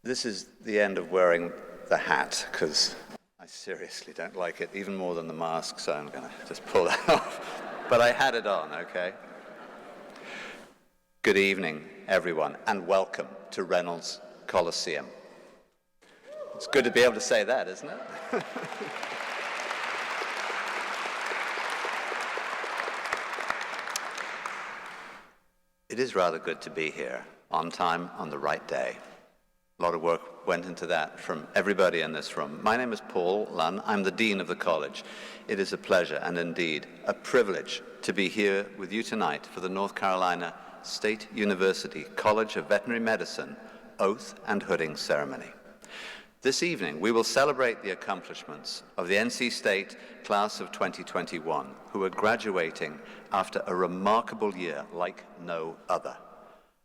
This is the end of wearing the hat, because I seriously don't like it, even more than the mask, so I'm going to just pull that off. But I had it on, okay? Good evening, everyone, and welcome to Reynolds Coliseum. It's good to be able to say that, isn't it? It is rather good to be here, on time, on the right day. A lot of work went into that from everybody in this room. My name is Paul Lunn. I'm the Dean of the College. It is a pleasure and indeed a privilege to be here with you tonight for the North Carolina State University College of Veterinary Medicine Oath and Hooding Ceremony. This evening, we will celebrate the accomplishments of the NC State class of 2021, who are graduating after a remarkable year like no other.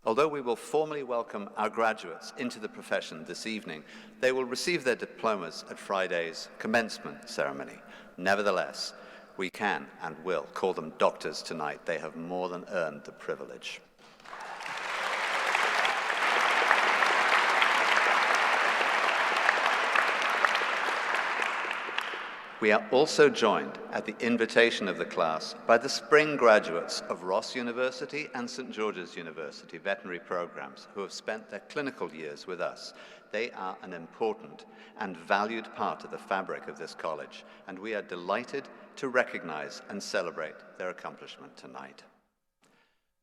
Although we will formally welcome our graduates into the profession this evening, they will receive their diplomas at Friday's commencement ceremony. Nevertheless, we can and will call them doctors tonight. They have more than earned the privilege. We are also joined at the invitation of the class by the spring graduates of Ross University and St. George's University veterinary programs who have spent their clinical years with us. They are an important and valued part of the fabric of this college, and we are delighted to recognize and celebrate their accomplishment tonight.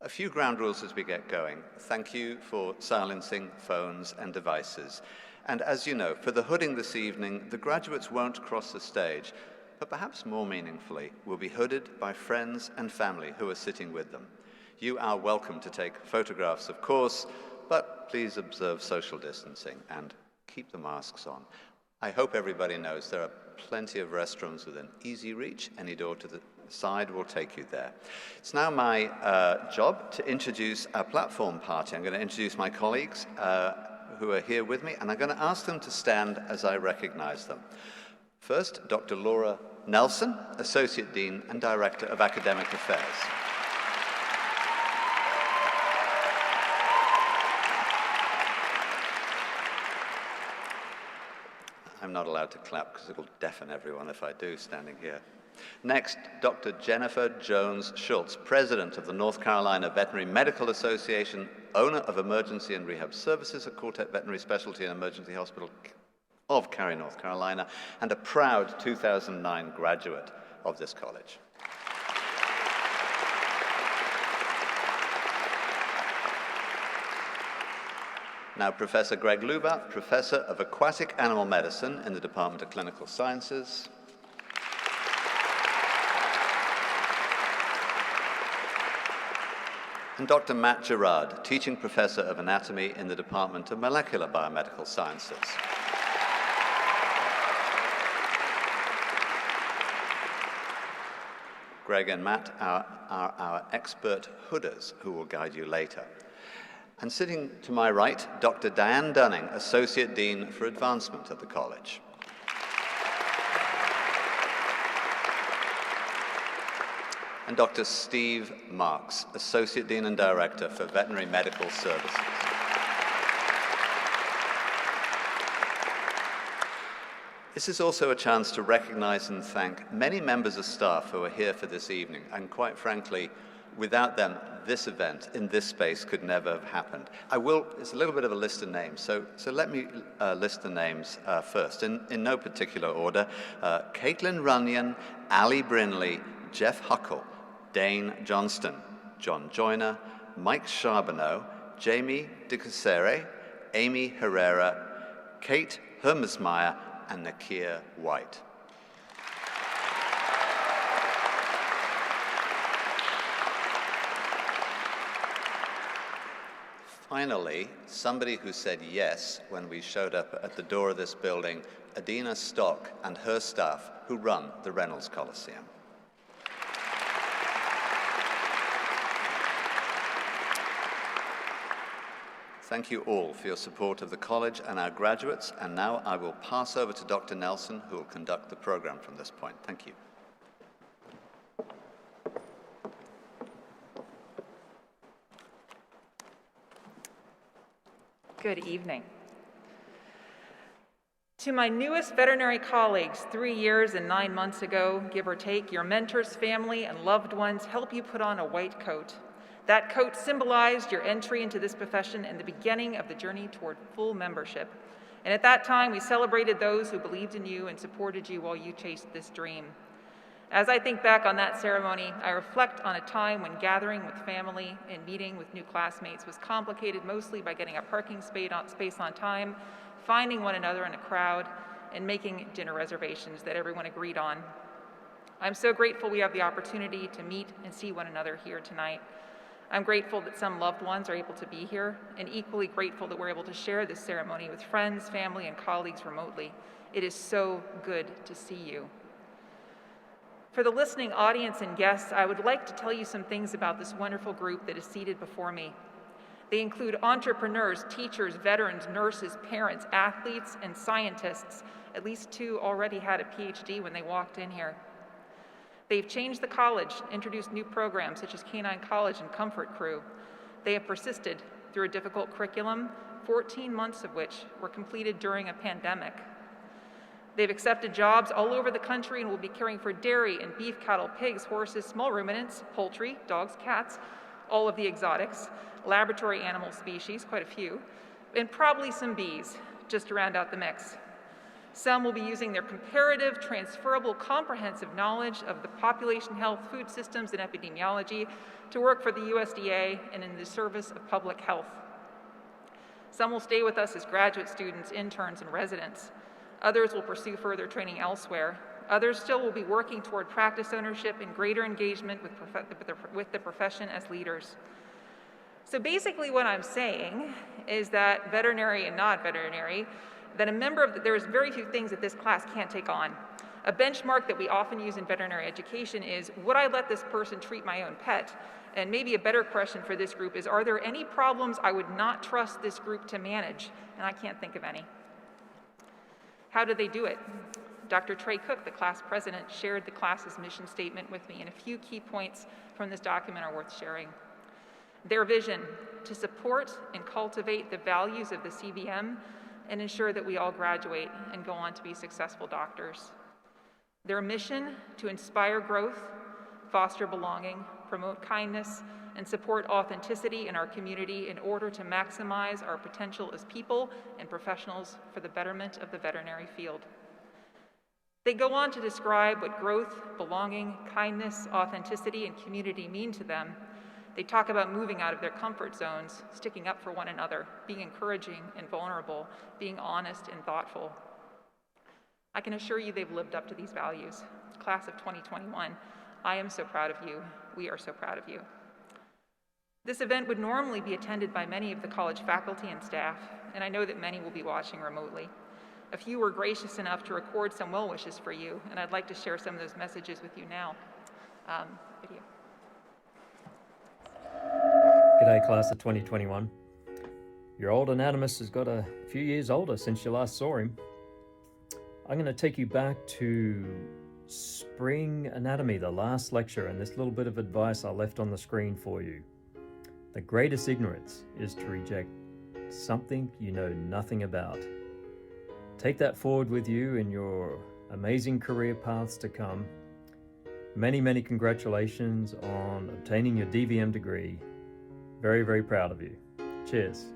A few ground rules as we get going. Thank you for silencing phones and devices. And as you know, for the hooding this evening, the graduates won't cross the stage, but perhaps more meaningfully, will be hooded by friends and family who are sitting with them. You are welcome to take photographs, of course, but please observe social distancing and keep the masks on. I hope everybody knows there are plenty of restrooms within easy reach. Any door to the side will take you there. It's now my job to introduce our platform party. I'm going to introduce my colleagues who are here with me, and I'm going to ask them to stand as I recognize them. First, Dr. Laura Nelson, Associate Dean and Director of Academic Affairs. I'm not allowed to clap because it will deafen everyone if I do, standing here. Next, Dr. Jennifer Jones-Schultz, President of the North Carolina Veterinary Medical Association, owner of Emergency and Rehab Services at Quartet Veterinary Specialty and Emergency Hospital of Cary, North Carolina, and a proud 2009 graduate of this college. Now, Professor Greg Luba, Professor of Aquatic Animal Medicine in the Department of Clinical Sciences. And Dr. Matt Gerard, Teaching Professor of Anatomy in the Department of Molecular Biomedical Sciences. Greg and Matt are our expert hooders who will guide you later. And sitting to my right, Dr. Diane Dunning, Associate Dean for Advancement at the college. And Dr. Steve Marks, Associate Dean and Director for Veterinary Medical Services. This is also a chance to recognize and thank many members of staff who are here for this evening, and quite frankly, without them, this event in this space could never have happened. It's a little bit of a list of names, so let me list the names first, in no particular order. Caitlin Runyon, Ali Brinley, Jeff Huckle, Dane Johnston, John Joyner, Mike Charbonneau, Jamie DeCasere, Amy Herrera, Kate Hermesmeyer, and Nakia White. Finally, somebody who said yes when we showed up at the door of this building, Adina Stock and her staff who run the Reynolds Coliseum. Thank you all for your support of the college and our graduates, and now I will pass over to Dr. Nelson, who will conduct the program from this point. Thank you. Good evening. To my newest veterinary colleagues, 3 years and 9 months ago, give or take, your mentors, family, and loved ones help you put on a white coat. That coat symbolized your entry into this profession and the beginning of the journey toward full membership. And at that time, we celebrated those who believed in you and supported you while you chased this dream. As I think back on that ceremony, I reflect on a time when gathering with family and meeting with new classmates was complicated mostly by getting a parking space on time, finding one another in a crowd, and making dinner reservations that everyone agreed on. I'm so grateful we have the opportunity to meet and see one another here tonight. I'm grateful that some loved ones are able to be here, and equally grateful that we're able to share this ceremony with friends, family, and colleagues remotely. It is so good to see you. For the listening audience and guests, I would like to tell you some things about this wonderful group that is seated before me. They include entrepreneurs, teachers, veterans, nurses, parents, athletes, and scientists. At least 2 already had a PhD when they walked in here. They've changed the college, introduced new programs such as Canine College and Comfort Crew. They have persisted through a difficult curriculum, 14 months of which were completed during a pandemic. They've accepted jobs all over the country and will be caring for dairy and beef cattle, pigs, horses, small ruminants, poultry, dogs, cats, all of the exotics, laboratory animal species, quite a few, and probably some bees, just to round out the mix. Some will be using their comparative, transferable, comprehensive knowledge of the population health, food systems, and epidemiology to work for the USDA and in the service of public health. Some will stay with us as graduate students, interns, and residents. Others will pursue further training elsewhere. Others still will be working toward practice ownership and greater engagement with the profession as leaders. So basically what I'm saying is that veterinary and not veterinary, that there's very few things that this class can't take on. A benchmark that we often use in veterinary education is, would I let this person treat my own pet? And maybe a better question for this group is, are there any problems I would not trust this group to manage? And I can't think of any. How do they do it? Dr. Trey Cook, the class president, shared the class's mission statement with me, and a few key points from this document are worth sharing. Their vision: to support and cultivate the values of the CVM and ensure that we all graduate and go on to be successful doctors. Their mission: to inspire growth, foster belonging, promote kindness, and support authenticity in our community in order to maximize our potential as people and professionals for the betterment of the veterinary field. They go on to describe what growth, belonging, kindness, authenticity, and community mean to them. They talk about moving out of their comfort zones, sticking up for one another, being encouraging and vulnerable, being honest and thoughtful. I can assure you they've lived up to these values. Class of 2021, I am so proud of you. We are so proud of you. This event would normally be attended by many of the college faculty and staff, and I know that many will be watching remotely. A few were gracious enough to record some well wishes for you, and I'd like to share some of those messages with you now. Video. G'day, class of 2021. Your old anatomist has got a few years older since you last saw him. I'm going to take you back to spring anatomy, the last lecture, and this little bit of advice I left on the screen for you. The greatest ignorance is to reject something you know nothing about. Take that forward with you in your amazing career paths to come. Many, many congratulations on obtaining your DVM degree. Very, very proud of you. Cheers.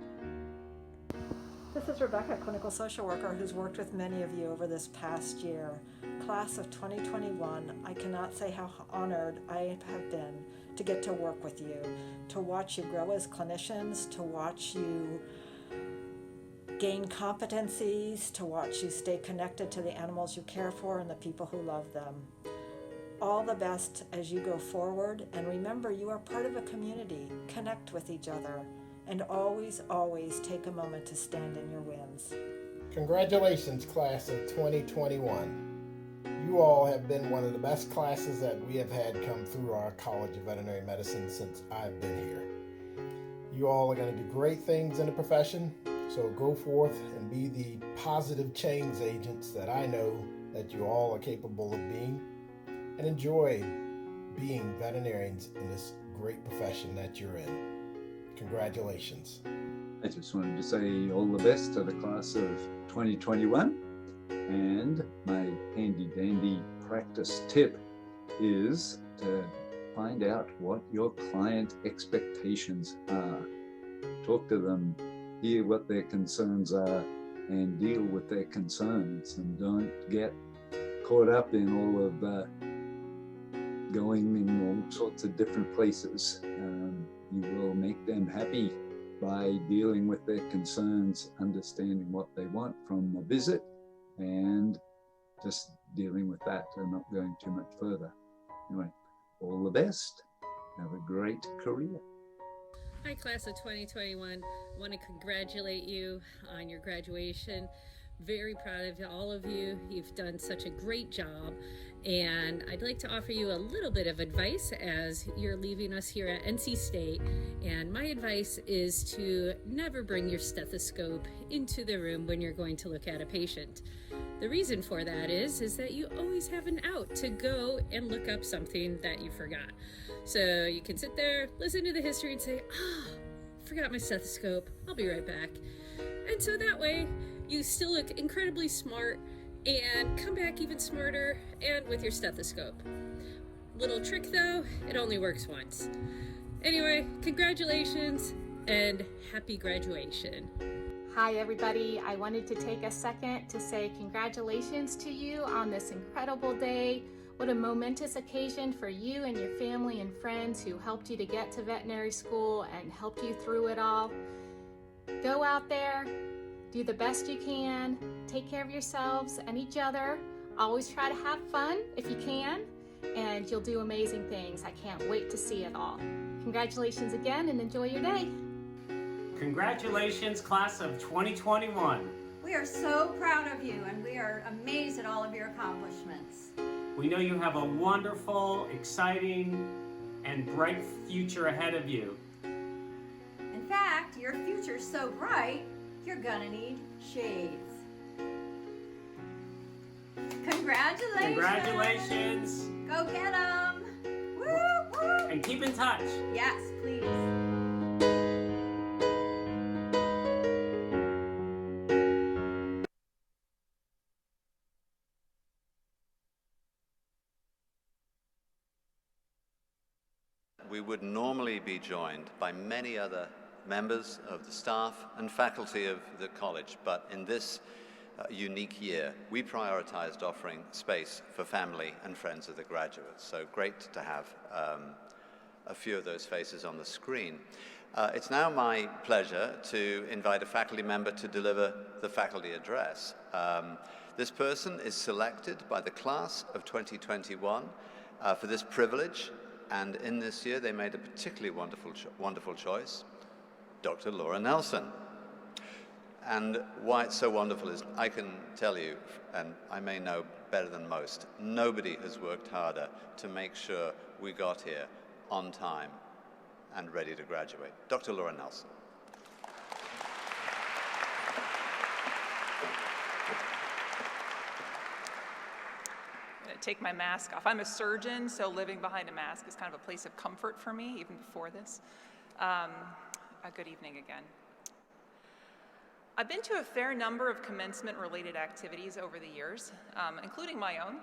This is Rebecca, clinical social worker who's worked with many of you over this past year. Class of 2021, I cannot say how honored I have been to get to work with you, to watch you grow as clinicians, to watch you gain competencies, to watch you stay connected to the animals you care for and the people who love them. All the best as you go forward, and remember, you are part of a community. Connect with each other, and always, always take a moment to stand in your wins. Congratulations, class of 2021. You all have been one of the best classes that we have had come through our College of Veterinary Medicine since I've been here. You all are going to do great things in the profession, so go forth and be the positive change agents that I know that you all are capable of being, and enjoy being veterinarians in this great profession that you're in. Congratulations. I just wanted to say all the best to the class of 2021. And my handy dandy practice tip is to find out what your client expectations are. Talk to them, hear what their concerns are, and deal with their concerns, and don't get caught up in all of going in all sorts of different places. You will make them happy by dealing with their concerns, understanding what they want from a visit, and just dealing with that and not going too much further. Anyway, all the best. Have a great career. Hi, class of 2021. I want to congratulate you on your graduation. Very proud of all of you. You've done such a great job. And I'd like to offer you a little bit of advice as you're leaving us here at NC State. And my advice is to never bring your stethoscope into the room when you're going to look at a patient. The reason for that is that you always have an out to go and look up something that you forgot. So you can sit there, listen to the history and say, forgot my stethoscope, I'll be right back. And so that way you still look incredibly smart and come back even smarter and with your stethoscope. Little trick though, it only works once. Anyway, congratulations and happy graduation. Hi everybody, I wanted to take a second to say congratulations to you on this incredible day. What a momentous occasion for you and your family and friends who helped you to get to veterinary school and helped you through it all. Go out there, do the best you can, take care of yourselves and each other. Always try to have fun if you can, and you'll do amazing things. I can't wait to see it all. Congratulations again and enjoy your day. Congratulations, class of 2021. We are so proud of you and we are amazed at all of your accomplishments. We know you have a wonderful, exciting, and bright future ahead of you. In fact, your future's so bright, you're gonna need shades. Congratulations! Congratulations! Go get them! Woo, woo! And keep in touch. Yes, please. We would normally be joined by many other members of the staff and faculty of the college, but in this unique year, we prioritized offering space for family and friends of the graduates. So great to have a few of those faces on the screen. It's now my pleasure to invite a faculty member to deliver the faculty address. This person is selected by the class of 2021 for this privilege. And in this year, they made a particularly wonderful choice, Dr. Laura Nelson. And why it's so wonderful is I can tell you, and I may know better than most, nobody has worked harder to make sure we got here on time and ready to graduate. Dr. Laura Nelson. Take my mask off. I'm a surgeon, so living behind a mask is kind of a place of comfort for me, even before this. A good evening again. I've been to a fair number of commencement-related activities over the years, including my own.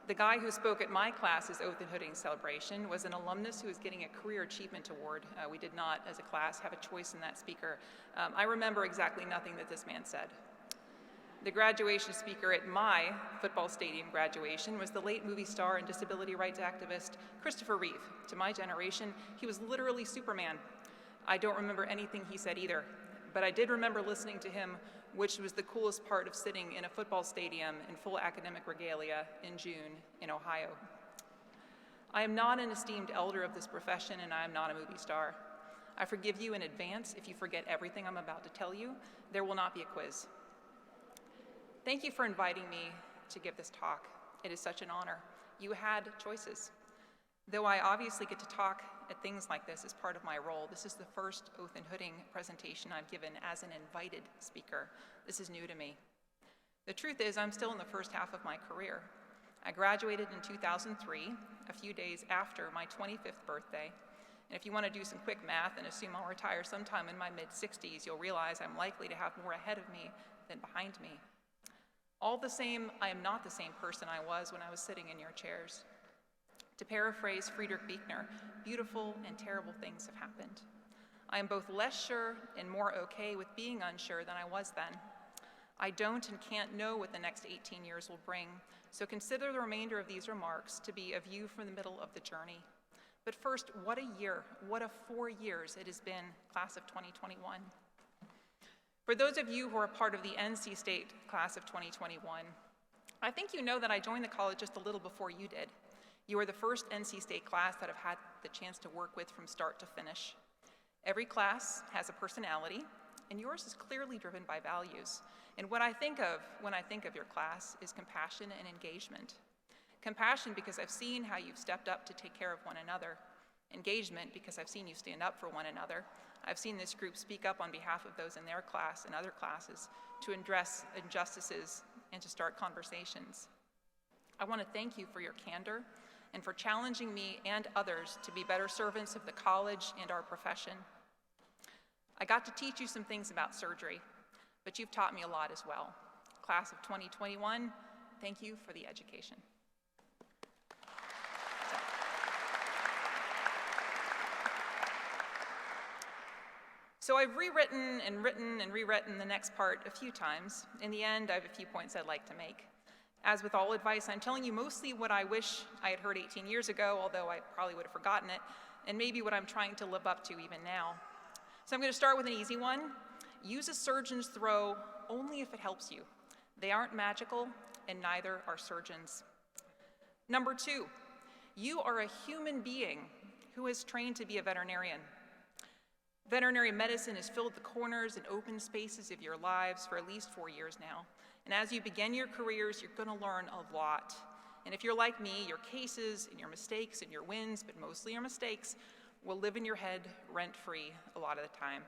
The guy who spoke at my class's Oath and Hooding celebration was an alumnus who was getting a Career Achievement Award. We did not, as a class, have a choice in that speaker. I remember exactly nothing that this man said. The graduation speaker at my football stadium graduation was the late movie star and disability rights activist Christopher Reeve. To my generation, he was literally Superman. I don't remember anything he said either, but I did remember listening to him, which was the coolest part of sitting in a football stadium in full academic regalia in June in Ohio. I am not an esteemed elder of this profession, and I am not a movie star. I forgive you in advance if you forget everything I'm about to tell you. There will not be a quiz. Thank you for inviting me to give this talk. It is such an honor. You had choices. Though I obviously get to talk at things like this as part of my role, this is the first Oath and Hooding presentation I've given as an invited speaker. This is new to me. The truth is, I'm still in the first half of my career. I graduated in 2003, a few days after my 25th birthday. And if you want to do some quick math and assume I'll retire sometime in my mid-60s, you'll realize I'm likely to have more ahead of me than behind me. All the same, I am not the same person I was when I was sitting in your chairs. To paraphrase Friedrich Buechner, beautiful and terrible things have happened. I am both less sure and more okay with being unsure than I was then. I don't and can't know what the next 18 years will bring, so consider the remainder of these remarks to be a view from the middle of the journey. But first, what a year, what a 4 years it has been, class of 2021. For those of you who are part of the NC State class of 2021, I think you know that I joined the college just a little before you did. You are the first NC State class that I've had the chance to work with from start to finish. Every class has a personality, and yours is clearly driven by values. And what I think of when I think of your class is compassion and engagement. Compassion because I've seen how you've stepped up to take care of one another. Engagement because I've seen you stand up for one another. I've seen this group speak up on behalf of those in their class and other classes to address injustices and to start conversations. I want to thank you for your candor and for challenging me and others to be better servants of the college and our profession. I got to teach you some things about surgery, but you've taught me a lot as well. Class of 2021, thank you for the education. So I've rewritten and written and rewritten the next part a few times. In the end, I have a few points I'd like to make. As with all advice, I'm telling you mostly what I wish I had heard 18 years ago, although I probably would have forgotten it, and maybe what I'm trying to live up to even now. So I'm going to start with an easy one. Use a surgeon's throw only if it helps you. They aren't magical, and neither are surgeons. Number 2, you are a human being who is trained to be a veterinarian. Veterinary medicine has filled the corners and open spaces of your lives for at least 4 years now. And as you begin your careers, you're going to learn a lot. And if you're like me, your cases and your mistakes and your wins, but mostly your mistakes, will live in your head rent-free a lot of the time.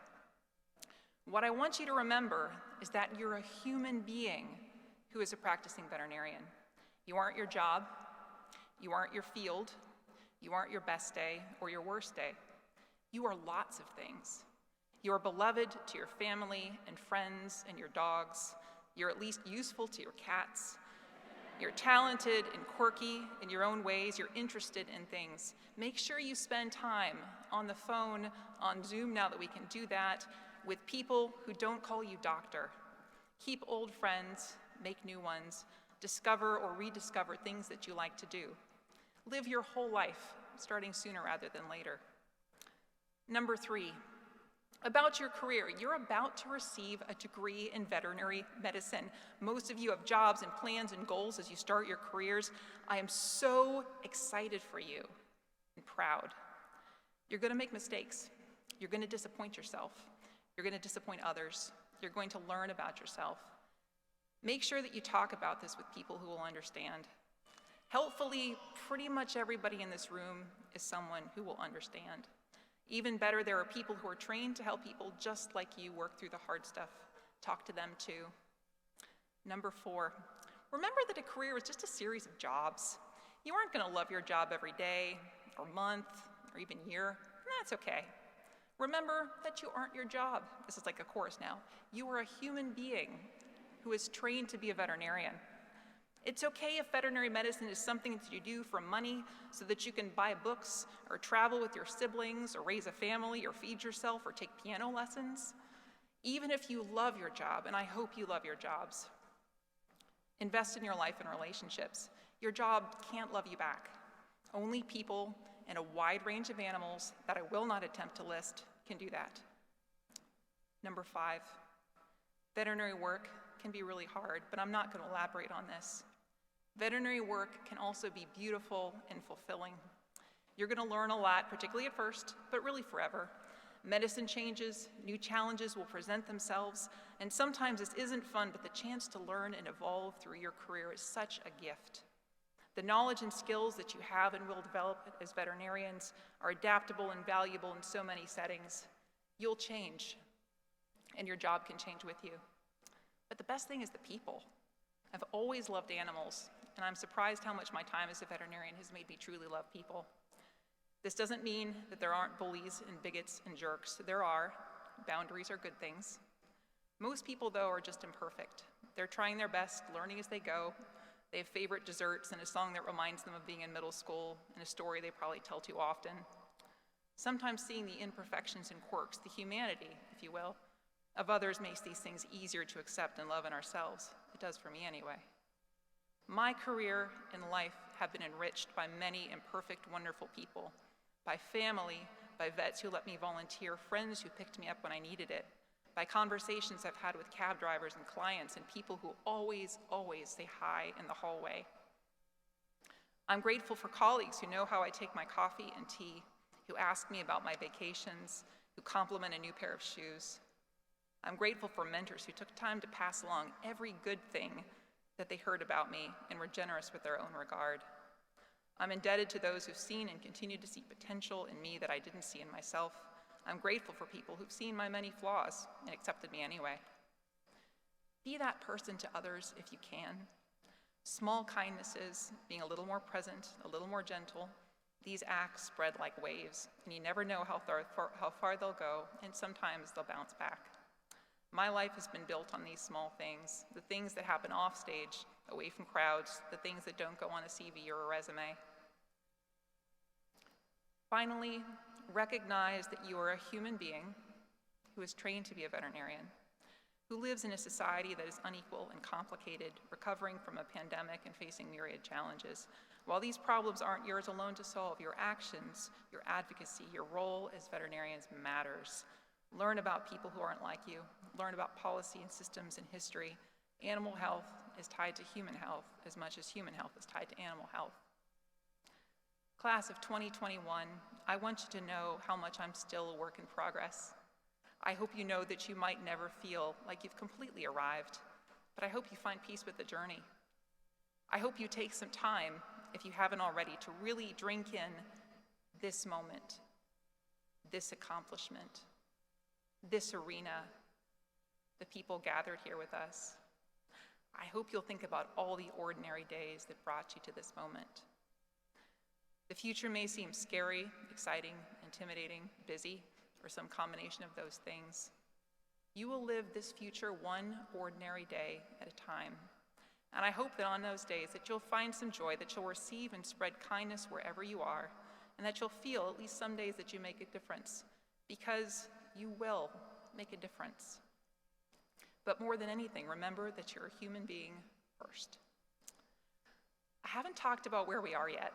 What I want you to remember is that you're a human being who is a practicing veterinarian. You aren't your job, you aren't your field, you aren't your best day or your worst day. You are lots of things. You are beloved to your family and friends and your dogs. You're at least useful to your cats. You're talented and quirky in your own ways. You're interested in things. Make sure you spend time on the phone, on Zoom now that we can do that, with people who don't call you doctor. Keep old friends, make new ones, discover or rediscover things that you like to do. Live your whole life, starting sooner rather than later. Number 3, about your career. You're about to receive a degree in veterinary medicine. Most of you have jobs and plans and goals as you start your careers. I am so excited for you and proud. You're going to make mistakes. You're going to disappoint yourself. You're going to disappoint others. You're going to learn about yourself. Make sure that you talk about this with people who will understand. Helpfully, pretty much everybody in this room is someone who will understand. Even better, there are people who are trained to help people just like you work through the hard stuff. Talk to them too. Number 4, remember that a career is just a series of jobs. You aren't going to love your job every day, or month, or even year. That's okay. Remember that you aren't your job. This is like a chorus now. You are a human being who is trained to be a veterinarian. It's okay if veterinary medicine is something that you do for money so that you can buy books or travel with your siblings or raise a family or feed yourself or take piano lessons. Even if you love your job, and I hope you love your jobs, invest in your life and relationships. Your job can't love you back. Only people and a wide range of animals that I will not attempt to list can do that. Number 5, veterinary work can be really hard, but I'm not going to elaborate on this. Veterinary work can also be beautiful and fulfilling. You're going to learn a lot, particularly at first, but really forever. Medicine changes, new challenges will present themselves, and sometimes this isn't fun, but the chance to learn and evolve through your career is such a gift. The knowledge and skills that you have and will develop as veterinarians are adaptable and valuable in so many settings. You'll change, and your job can change with you. But the best thing is the people. I've always loved animals, and I'm surprised how much my time as a veterinarian has made me truly love people. This doesn't mean that there aren't bullies and bigots and jerks. There are. Boundaries are good things. Most people, though, are just imperfect. They're trying their best, learning as they go. They have favorite desserts and a song that reminds them of being in middle school and a story they probably tell too often. Sometimes seeing the imperfections and quirks, the humanity, if you will, of others makes these things easier to accept and love in ourselves. It does for me anyway. My career and life have been enriched by many imperfect, wonderful people, by family, by vets who let me volunteer, friends who picked me up when I needed it, by conversations I've had with cab drivers and clients and people who always, always say hi in the hallway. I'm grateful for colleagues who know how I take my coffee and tea, who ask me about my vacations, who compliment a new pair of shoes. I'm grateful for mentors who took time to pass along every good thing that they heard about me and were generous with their own regard. I'm indebted to those who've seen and continue to see potential in me that I didn't see in myself. I'm grateful for people who've seen my many flaws and accepted me anyway. Be that person to others if you can. Small kindnesses, being a little more present, a little more gentle, these acts spread like waves, and you never know how far they'll go, and sometimes they'll bounce back. My life has been built on these small things, the things that happen off stage, away from crowds, the things that don't go on a CV or a resume. Finally, recognize that you are a human being who is trained to be a veterinarian, who lives in a society that is unequal and complicated, recovering from a pandemic and facing myriad challenges. While these problems aren't yours alone to solve, your actions, your advocacy, your role as veterinarians matters. Learn about people who aren't like you. Learn about policy and systems and history. Animal health is tied to human health as much as human health is tied to animal health. Class of 2021, I want you to know how much I'm still a work in progress. I hope you know that you might never feel like you've completely arrived, but I hope you find peace with the journey. I hope you take some time, if you haven't already, to really drink in this moment, this accomplishment, this arena, the people gathered here with us. I hope you'll think about all the ordinary days that brought you to this moment. The future may seem scary, exciting, intimidating, busy, or some combination of those things. You will live this future one ordinary day at a time. And I hope that on those days that you'll find some joy, that you'll receive and spread kindness wherever you are, and that you'll feel at least some days that you make a difference, because you will make a difference. But more than anything, remember that you're a human being first. I haven't talked about where we are yet.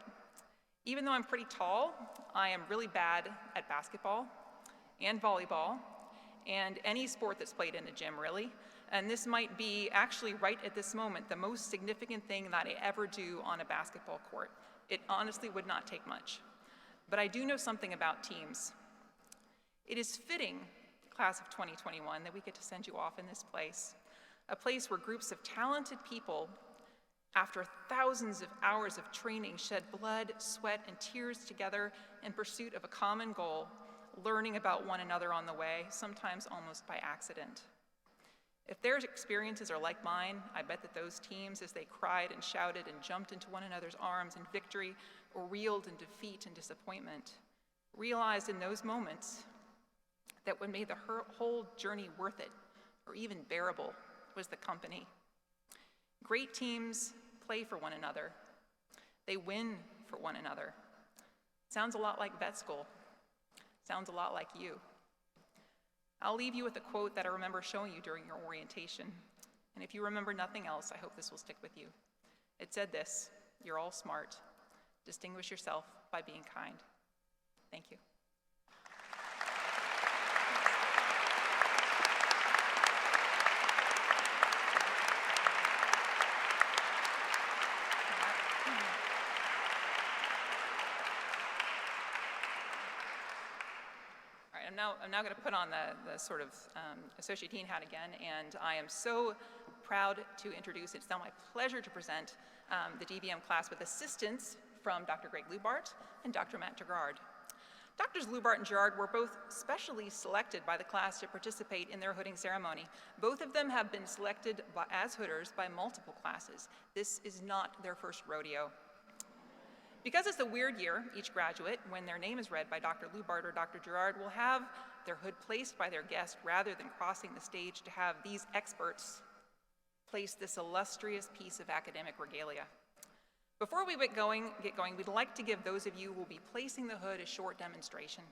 Even though I'm pretty tall, I am really bad at basketball and volleyball and any sport that's played in a gym, really. And this might be actually right at this moment the most significant thing that I ever do on a basketball court. It honestly would not take much. But I do know something about teams. It is fitting, class of 2021, that we get to send you off in this place, a place where groups of talented people, after thousands of hours of training, shed blood, sweat, and tears together in pursuit of a common goal, learning about one another on the way, sometimes almost by accident. If their experiences are like mine, I bet that those teams, as they cried and shouted and jumped into one another's arms in victory or reeled in defeat and disappointment, realized in those moments that what made the whole journey worth it, or even bearable, was the company. Great teams play for one another. They win for one another. Sounds a lot like vet school. Sounds a lot like you. I'll leave you with a quote that I remember showing you during your orientation. And if you remember nothing else, I hope this will stick with you. It said this: "You're all smart. Distinguish yourself by being kind." Thank you. I'm now going to put on the sort of Associate Dean hat again, and I am so proud to introduce, it's now my pleasure to present the DVM class with assistance from Dr. Greg Lubart and Dr. Matt Gerard. Doctors Lubart and Gerard were both specially selected by the class to participate in their hooding ceremony. Both of them have been selected as hooders by multiple classes. This is not their first rodeo. Because it's a weird year, each graduate, when their name is read by Dr. Lubart or Dr. Gerard, will have their hood placed by their guest rather than crossing the stage to have these experts place this illustrious piece of academic regalia. Before we get going, we'd like to give those of you who will be placing the hood a short demonstration.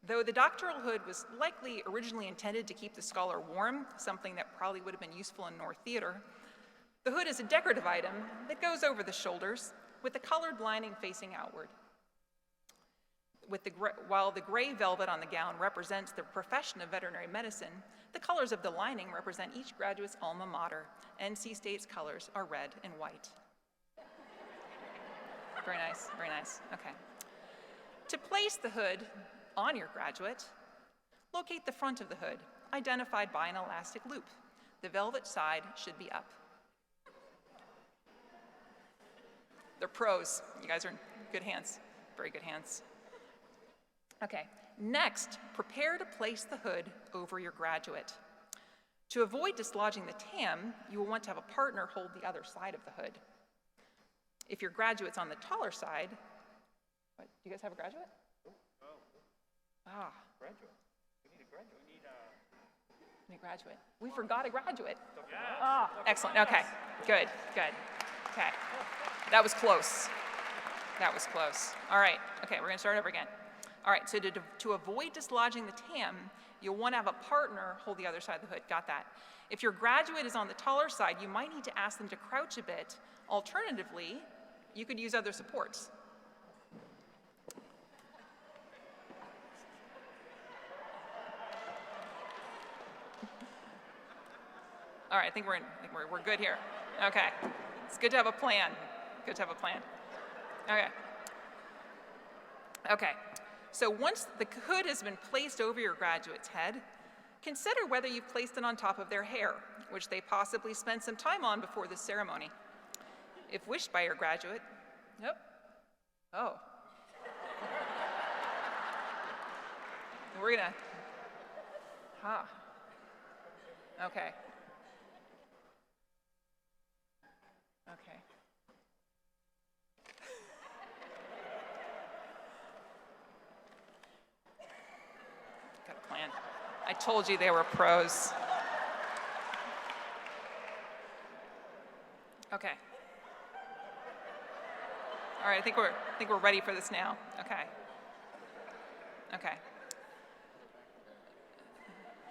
Though the doctoral hood was likely originally intended to keep the scholar warm, something that probably would have been useful in North Theater, the hood is a decorative item that goes over the shoulders with the colored lining facing outward. While the gray velvet on the gown represents the profession of veterinary medicine, the colors of the lining represent each graduate's alma mater. NC State's colors are red and white. Very nice, very nice. Okay. To place the hood on your graduate, locate the front of the hood, identified by an elastic loop. The velvet side should be up. They're pros. You guys are in good hands, very good hands. Okay, next, prepare to place the hood over your graduate. To avoid dislodging the tam, you will want to have a partner hold the other side of the hood. If your graduate's on the taller side, what, do you guys have a graduate? Ah. Graduate. We need a graduate. We need a graduate. We forgot a graduate. Ah, excellent. Okay, good, good. Okay, that was close. That was close. All right, okay, we're gonna start over again. All right, so to avoid dislodging the tam, you'll want to have a partner hold the other side of the hood. Got that? If your graduate is on the taller side, you might need to ask them to crouch a bit. Alternatively, you could use other supports. All right, I think we're good here. Okay, it's good to have a plan. Good to have a plan. Okay. Okay. So once the hood has been placed over your graduate's head, consider whether you've placed it on top of their hair, which they possibly spent some time on before the ceremony. If wished by your graduate, yep. Oh. We're gonna, okay. Okay. Got a plan. I told you they were pros. Okay. All right, I think we're ready for this now. Okay. Okay.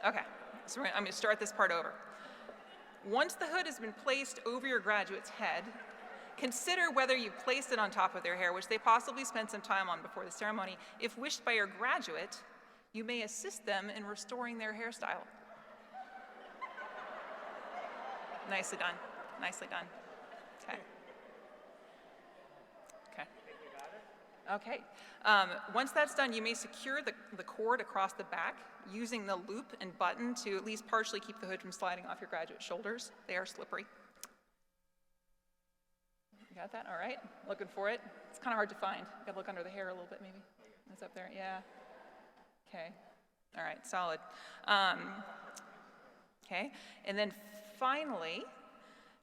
Okay. So I'm going to start this part over. Once the hood has been placed over your graduate's head, consider whether you've placed it on top of their hair, which they possibly spent some time on before the ceremony. If wished by your graduate, you may assist them in restoring their hairstyle. Nicely done. Nicely done. Okay. Okay. Once that's done, you may secure the cord across the back using the loop and button to at least partially keep the hood from sliding off your graduate's shoulders. They are slippery. You got that? All right. Looking for it. It's kind of hard to find. You gotta look under the hair a little bit, maybe. It's up there. Yeah. Okay. All right. Solid. Okay. And then finally,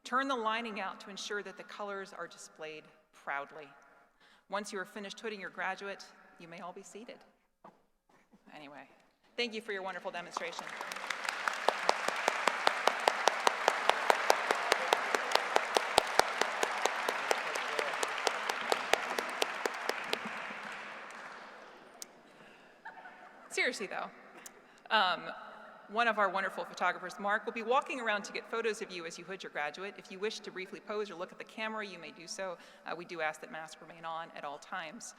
turn the lining out to ensure that the colors are displayed proudly. Once you are finished hooding your graduate, you may all be seated. Anyway, thank you for your wonderful demonstration. Seriously though, one of our wonderful photographers, Mark, will be walking around to get photos of you as you hood your graduate. If you wish to briefly pose or look at the camera, you may do so. We do ask that masks remain on at all times.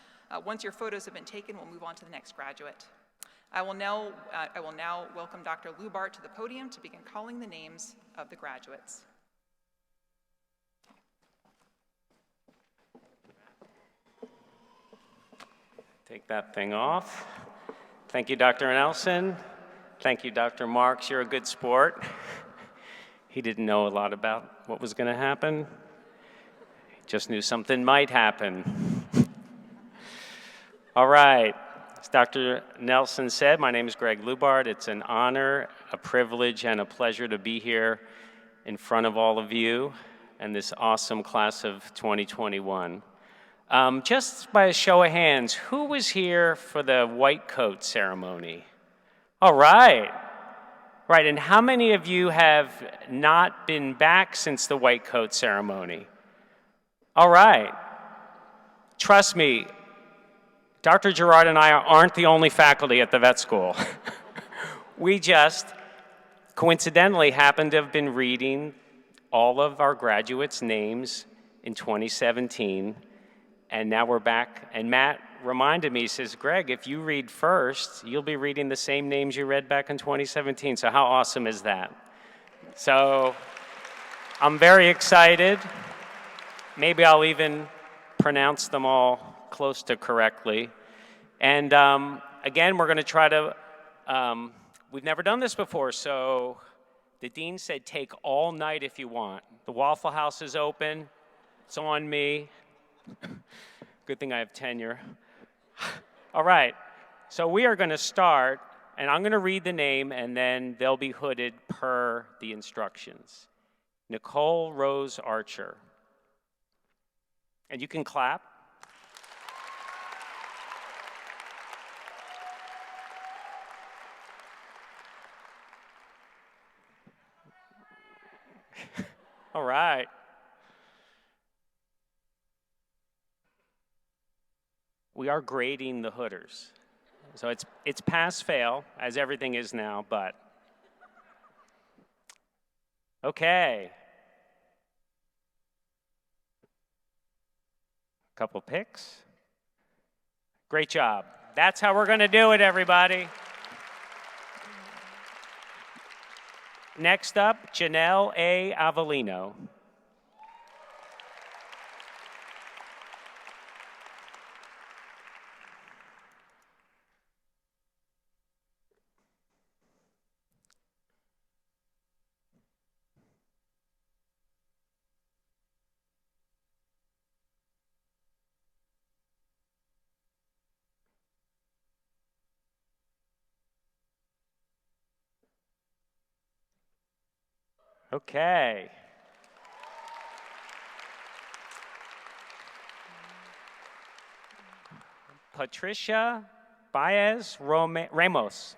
Once your photos have been taken, we'll move on to the next graduate. I will now welcome Dr. Lubart to the podium to begin calling the names of the graduates. Take that thing off. Thank you, Dr. Nelson. Thank you, Dr. Marks. You're a good sport. He didn't know a lot about what was going to happen. He just knew something might happen. All right. As Dr. Nelson said, my name is Greg Lubart. It's an honor, a privilege, and a pleasure to be here in front of all of you and this awesome class of 2021. Just by a show of hands, who was here for the white coat ceremony? All right. Right, and how many of you have not been back since the white coat ceremony? All right. Trust me, Dr. Gerard and I aren't the only faculty at the vet school. We just coincidentally happened to have been reading all of our graduates' names in 2017, and now we're back. And Matt reminded me, he says, Greg, if you read first, you'll be reading the same names you read back in 2017. So how awesome is that? So I'm very excited. Maybe I'll even pronounce them all close to correctly. And again, we're going to try to, we've never done this before, so the dean said take all night if you want. The Waffle House is open. It's on me. Good thing I have tenure. All right, so we are going to start, and I'm going to read the name, and then they'll be hooded per the instructions. Nicole Rose Archer. And you can clap. All right. We are grading the hooders. So it's pass-fail, as everything is now, but. Okay. Couple picks. Great job. That's how we're going to do it, everybody. Next up, Janelle A. Avellino. Okay. Patricia Baez Ramos.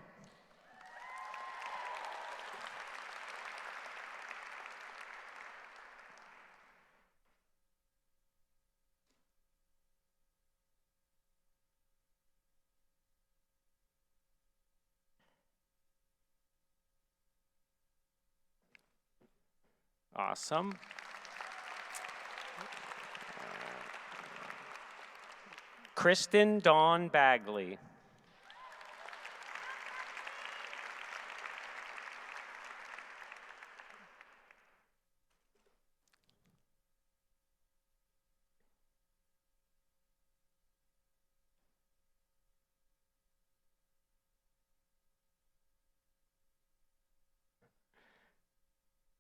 Awesome. Kristen Dawn Bagley.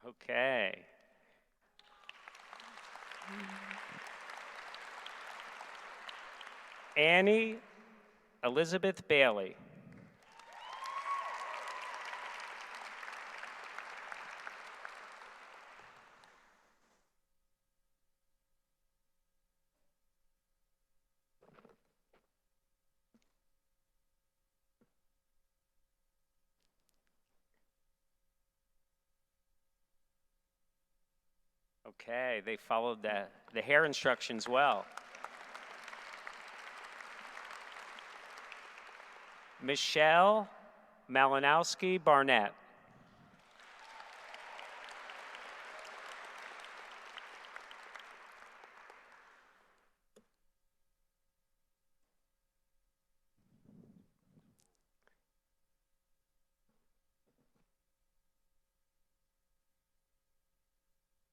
Okay. Annie Elizabeth Bailey. Okay, they followed the hair instructions well. Michelle Malinowski Barnett.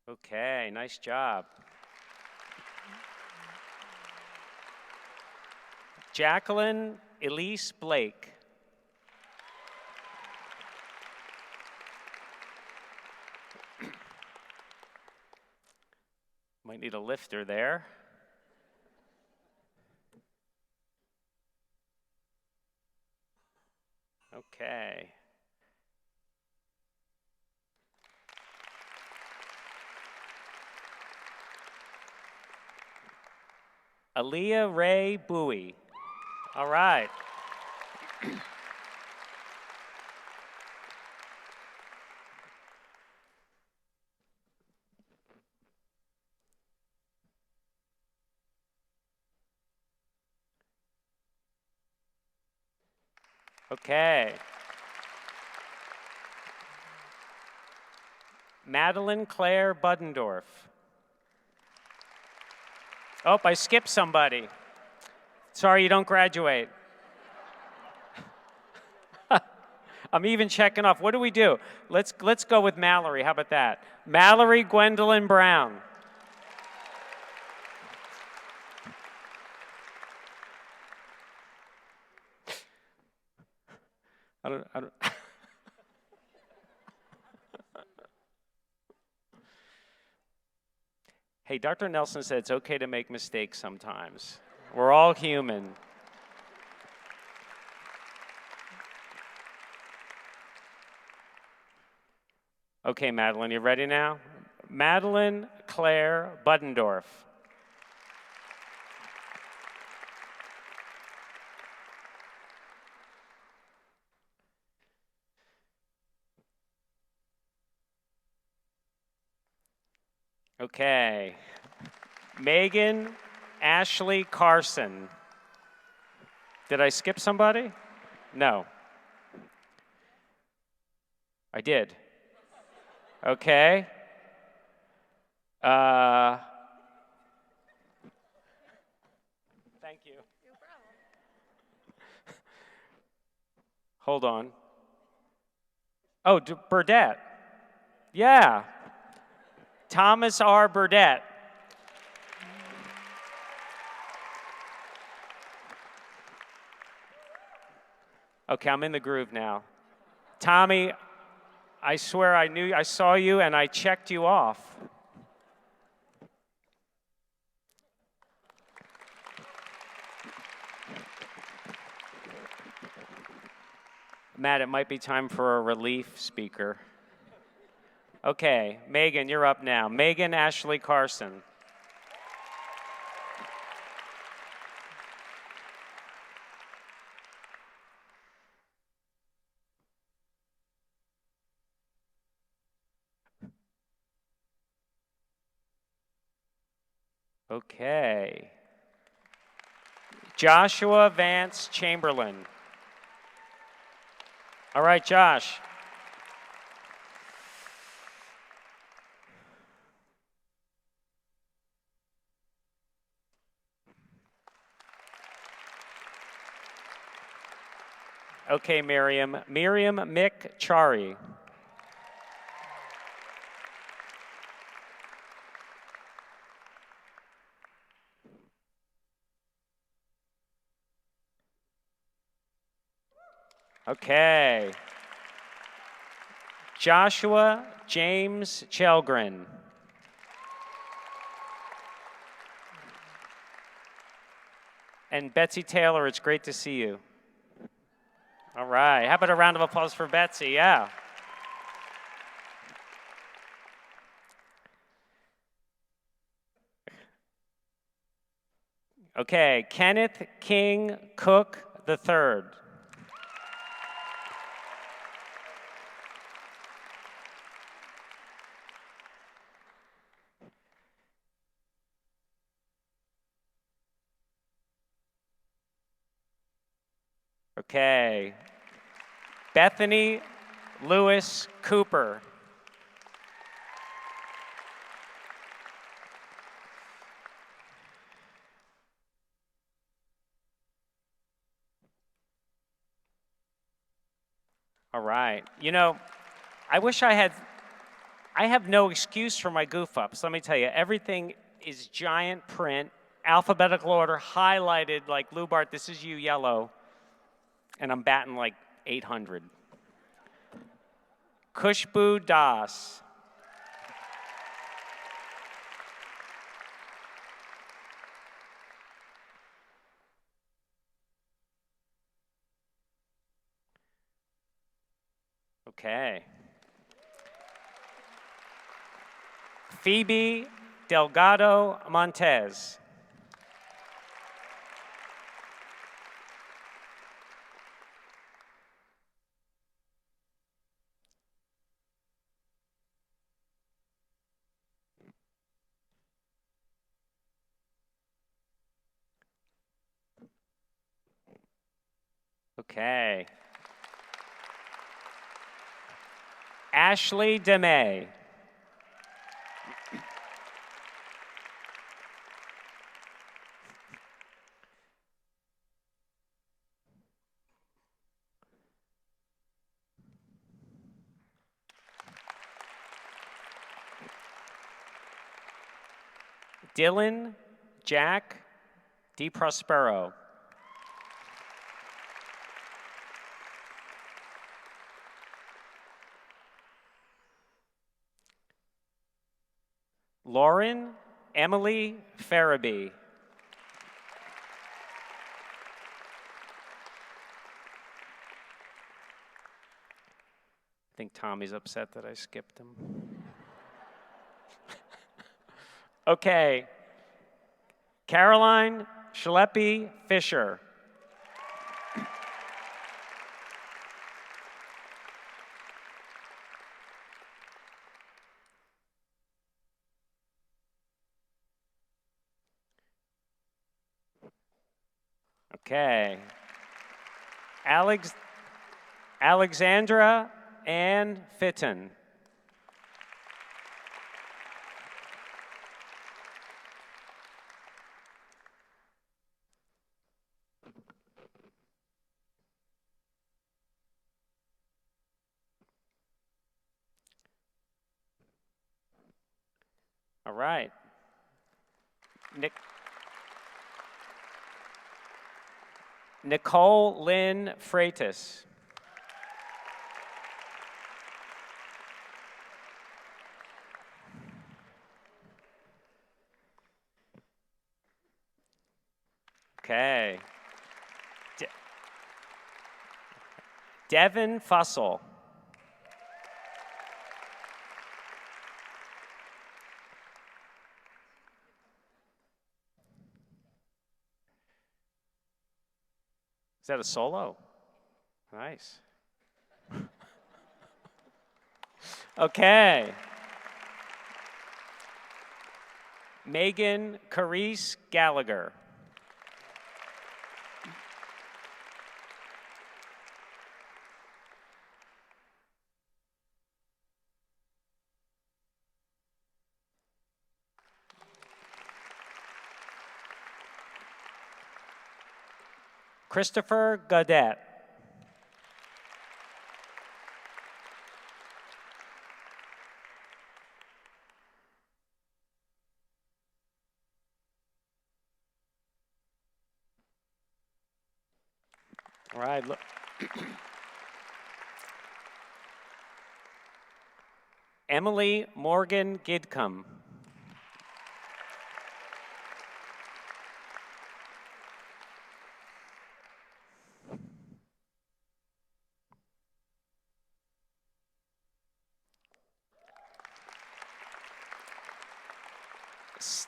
Okay, nice job. Jacqueline Elise Blake. Might need a lifter there. Okay. Aaliyah Ray Bowie. All right. Okay. Madeline Claire Buddendorf. Oh, I skipped somebody. Sorry you don't graduate. I'm even checking off. What do we do? Let's go with Mallory. How about that? Mallory Gwendolyn Brown. I don't. Hey, Dr. Nelson said it's okay to make mistakes sometimes. We're all human. Okay, Madeline, you ready now? Madeline Claire Buddendorf. Okay. Megan Ashley Carson. Did I skip somebody? No. I did. Okay. Thank you. No problem. Hold on. Oh, Burdette. Yeah. Thomas R. Burdette. Okay, I'm in the groove now. Tommy, I swear I saw you and I checked you off. Matt, it might be time for a relief speaker. Okay, Megan, you're up now. Megan Ashley Carson. Okay. Joshua Vance Chamberlain. All right, Josh. Okay, Miriam. Miriam Mick Chari. Okay. Joshua James Chelgren. And Betsy Taylor, it's great to see you. All right. How about a round of applause for Betsy? Yeah. Okay. Kenneth King Cook III. Okay. Bethany Lewis Cooper. All right. You know, I wish I have no excuse for my goof ups. Let me tell you, everything is giant print, alphabetical order, highlighted like Lou Bart, this is you, yellow, and I'm batting like 800. Kushbu Das. Okay. Phoebe Delgado Montez. Okay. Ashley DeMay. Dylan Jack DiProspero. Lauren Emily Farabee. I think Tommy's upset that I skipped him. Okay. Caroline Schleppy Fisher. Okay. Alexandra Ann Fitton. All right. Nicole Lynn Freitas. Okay. Devin Fussell. Is that a solo? Nice. Okay. Megan Carice Gallagher. Christopher Gaudette. All right. Look. Emily Morgan Gidcombe.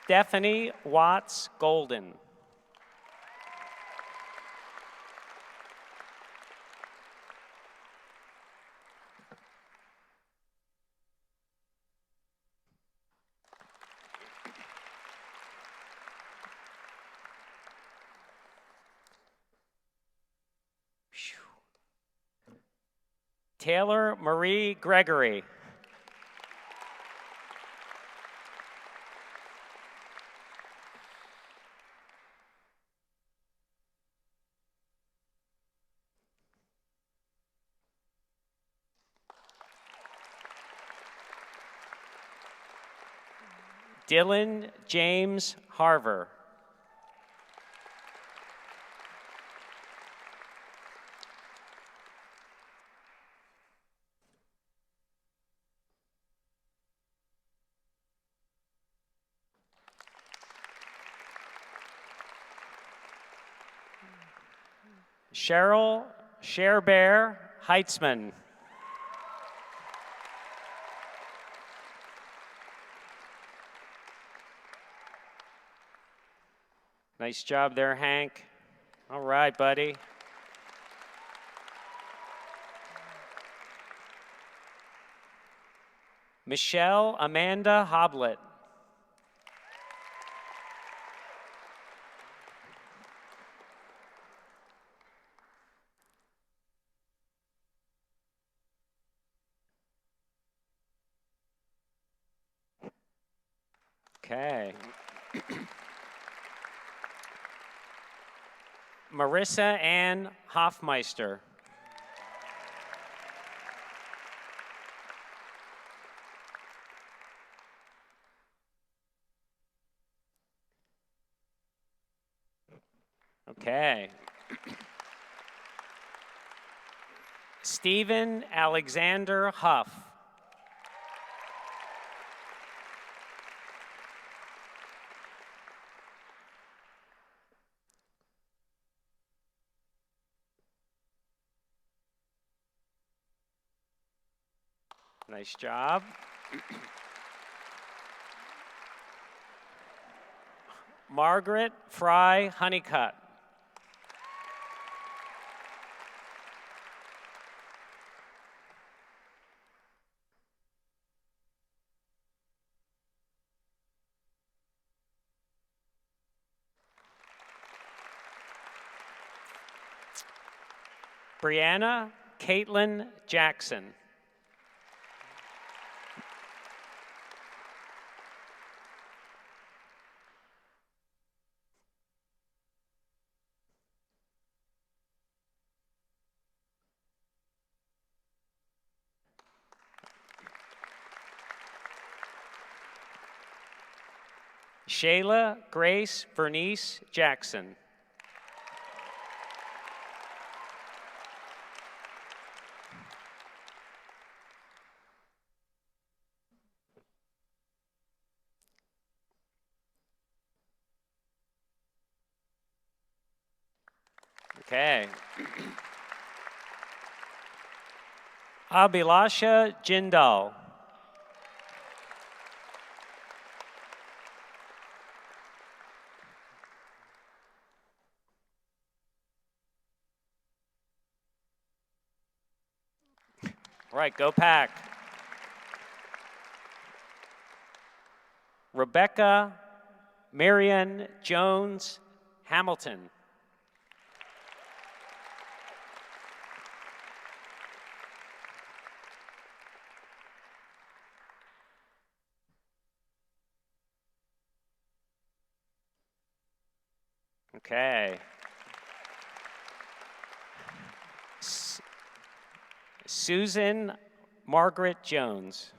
Stephanie Watts Golden. Taylor Marie Gregory. Dylan James Harver. Cheryl Sherbear Heitzman. Nice job there, Hank. All right, buddy. Michelle Amanda Hoblet. Okay. Marissa Ann Hoffmeister. Okay. Stephen Alexander Huff. Nice job. Margaret Fry Honeycutt. Brianna Caitlin Jackson. Shayla Grace Bernice Jackson. Okay. Abhilasha Jindal. All right, go Pack. Rebecca Marion Jones Hamilton. Okay. Susan Margaret Jones.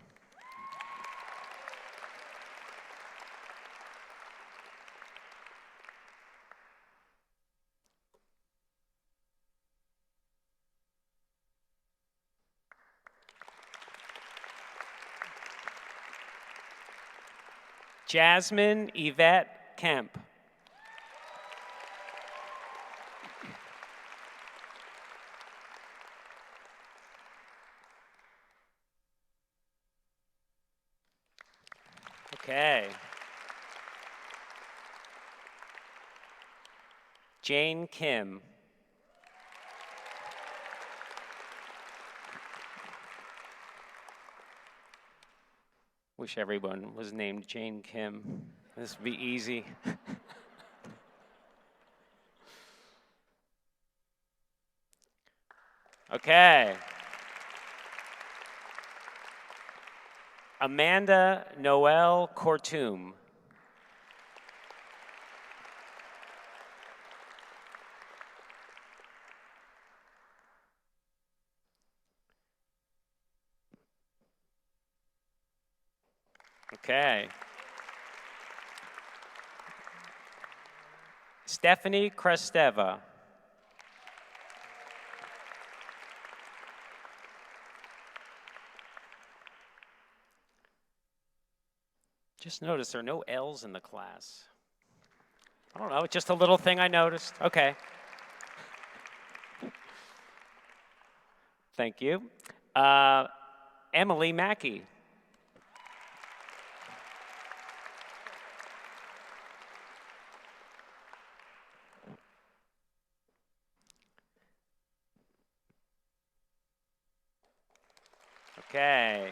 Jasmine Yvette Kemp. Okay. Jane Kim. Wish everyone was named Jane Kim. This would be easy. Okay. Amanda Noel Kortum. Okay. Stephanie Kresteva. Just noticed there are no L's in the class. I don't know, it's just a little thing I noticed. Okay. Thank you. Emily Mackey. Okay.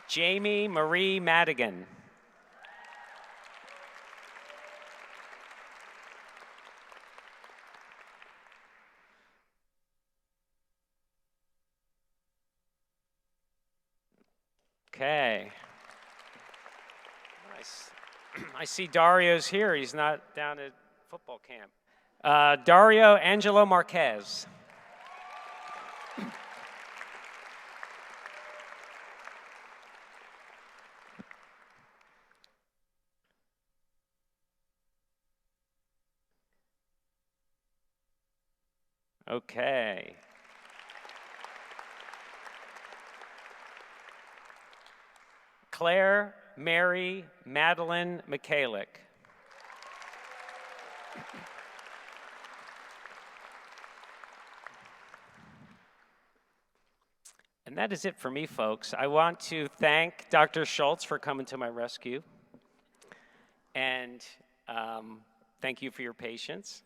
Jamie Marie Madigan. Okay. I see Dario's here. He's not down at football camp. Dario Angelo Marquez. Okay. Claire Mary Madeline Michalik. And that is it for me, folks. I want to thank Dr. Schultz for coming to my rescue. And thank you for your patience.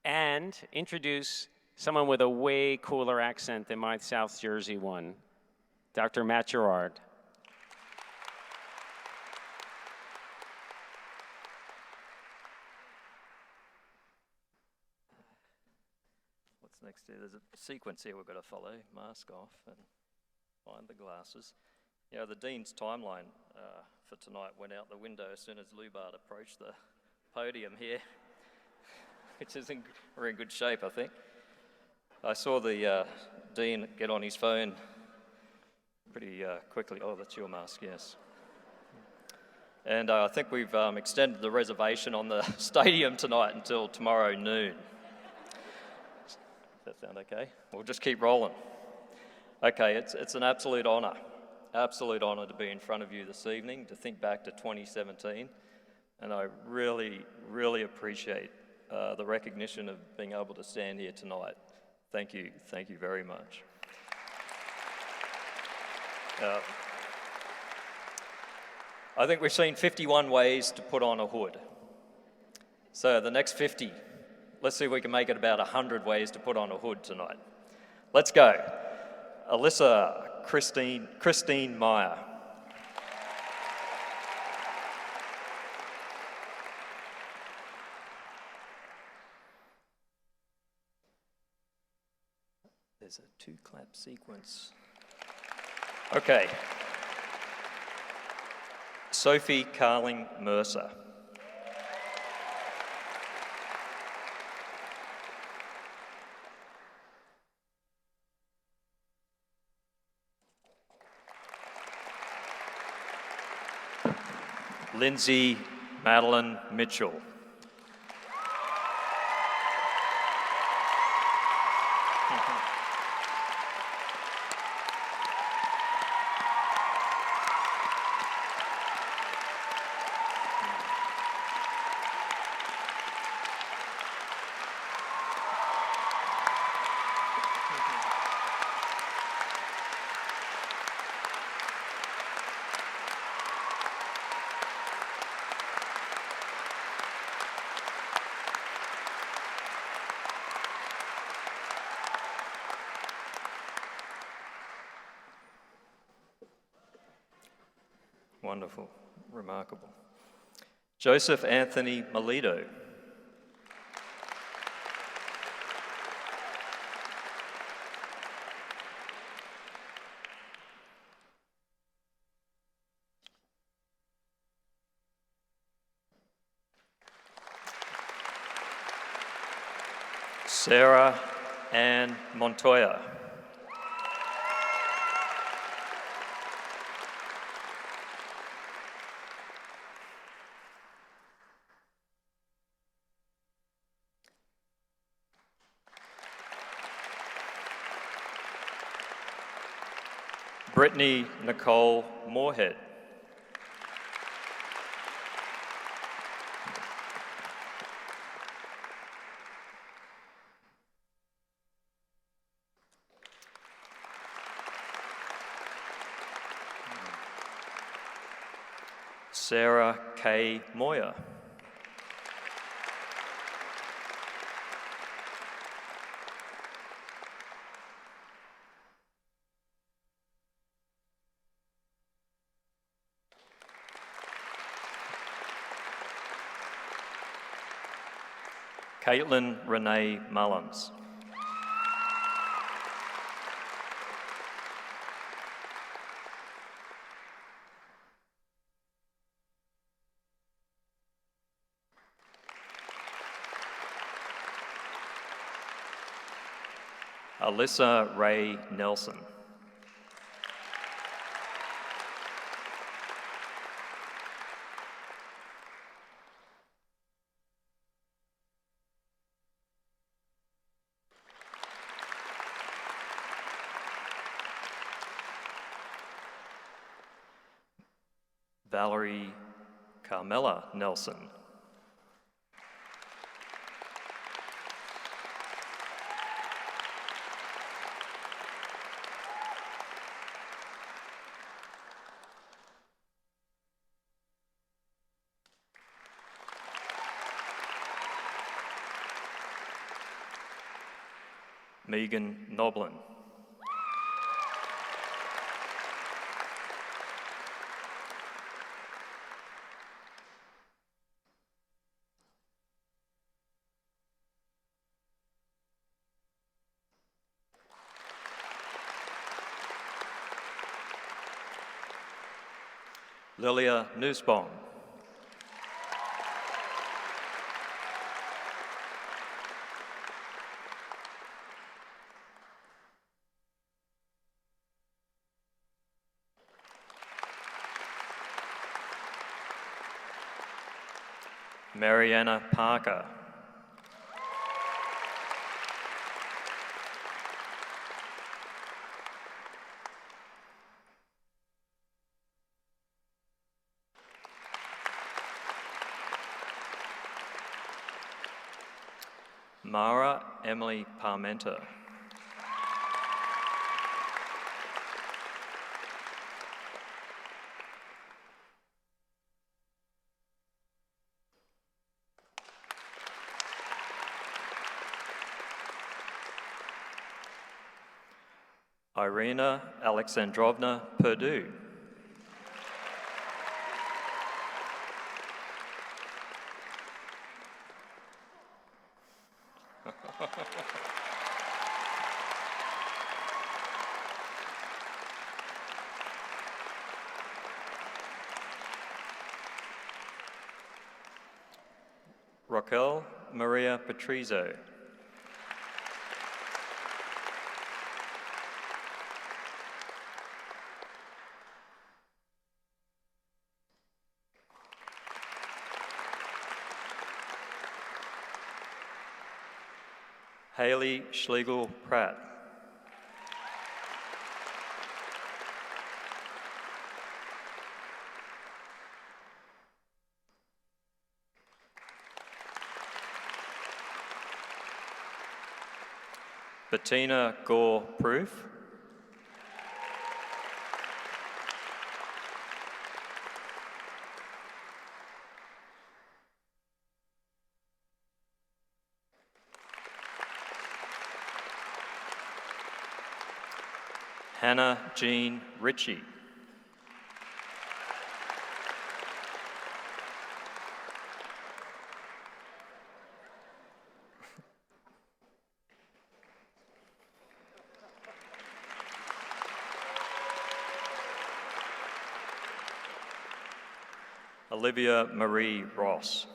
And introduce someone with a way cooler accent than my South Jersey one, Dr. Matt Gerard. What's next here? There's a sequence here we've got to follow. Mask off and find the glasses. You know, the Dean's timeline for tonight went out the window as soon as Lubart approached the podium here, which is in very good shape, I think. I saw the Dean get on his phone pretty quickly. Oh, that's your mask, yes. And I think we've extended the reservation on the stadium tonight until tomorrow noon. Does that sound okay? We'll just keep rolling. Okay, it's an absolute honour to be in front of you this evening, to think back to 2017, and I really, really appreciate the recognition of being able to stand here tonight. Thank you very much. I think we've seen 51 ways to put on a hood. So the next 50, let's see if we can make it about 100 ways to put on a hood tonight. Let's go. Alyssa Christine Meyer. There's a 2-clap sequence. Okay. Sophie Carling Mercer. Lindsay Madeline Mitchell. Wonderful, remarkable. Joseph Anthony Melito. Sarah Ann Montoya. Brittany Nicole Moorhead. Sarah K. Moyer. Caitlin Renee Mullins. Alyssa Ray Nelson. Valerie Carmela Nelson. Megan Noblin. Lilia Nussbaum. Mariana Parker. Mara Emily Parmenter. Irina Alexandrovna Perdue. Raquel Maria Patrizo. Haley Schlegel Pratt. Bettina Gore Proof. Hannah Jean Ritchie. Olivia Marie Ross.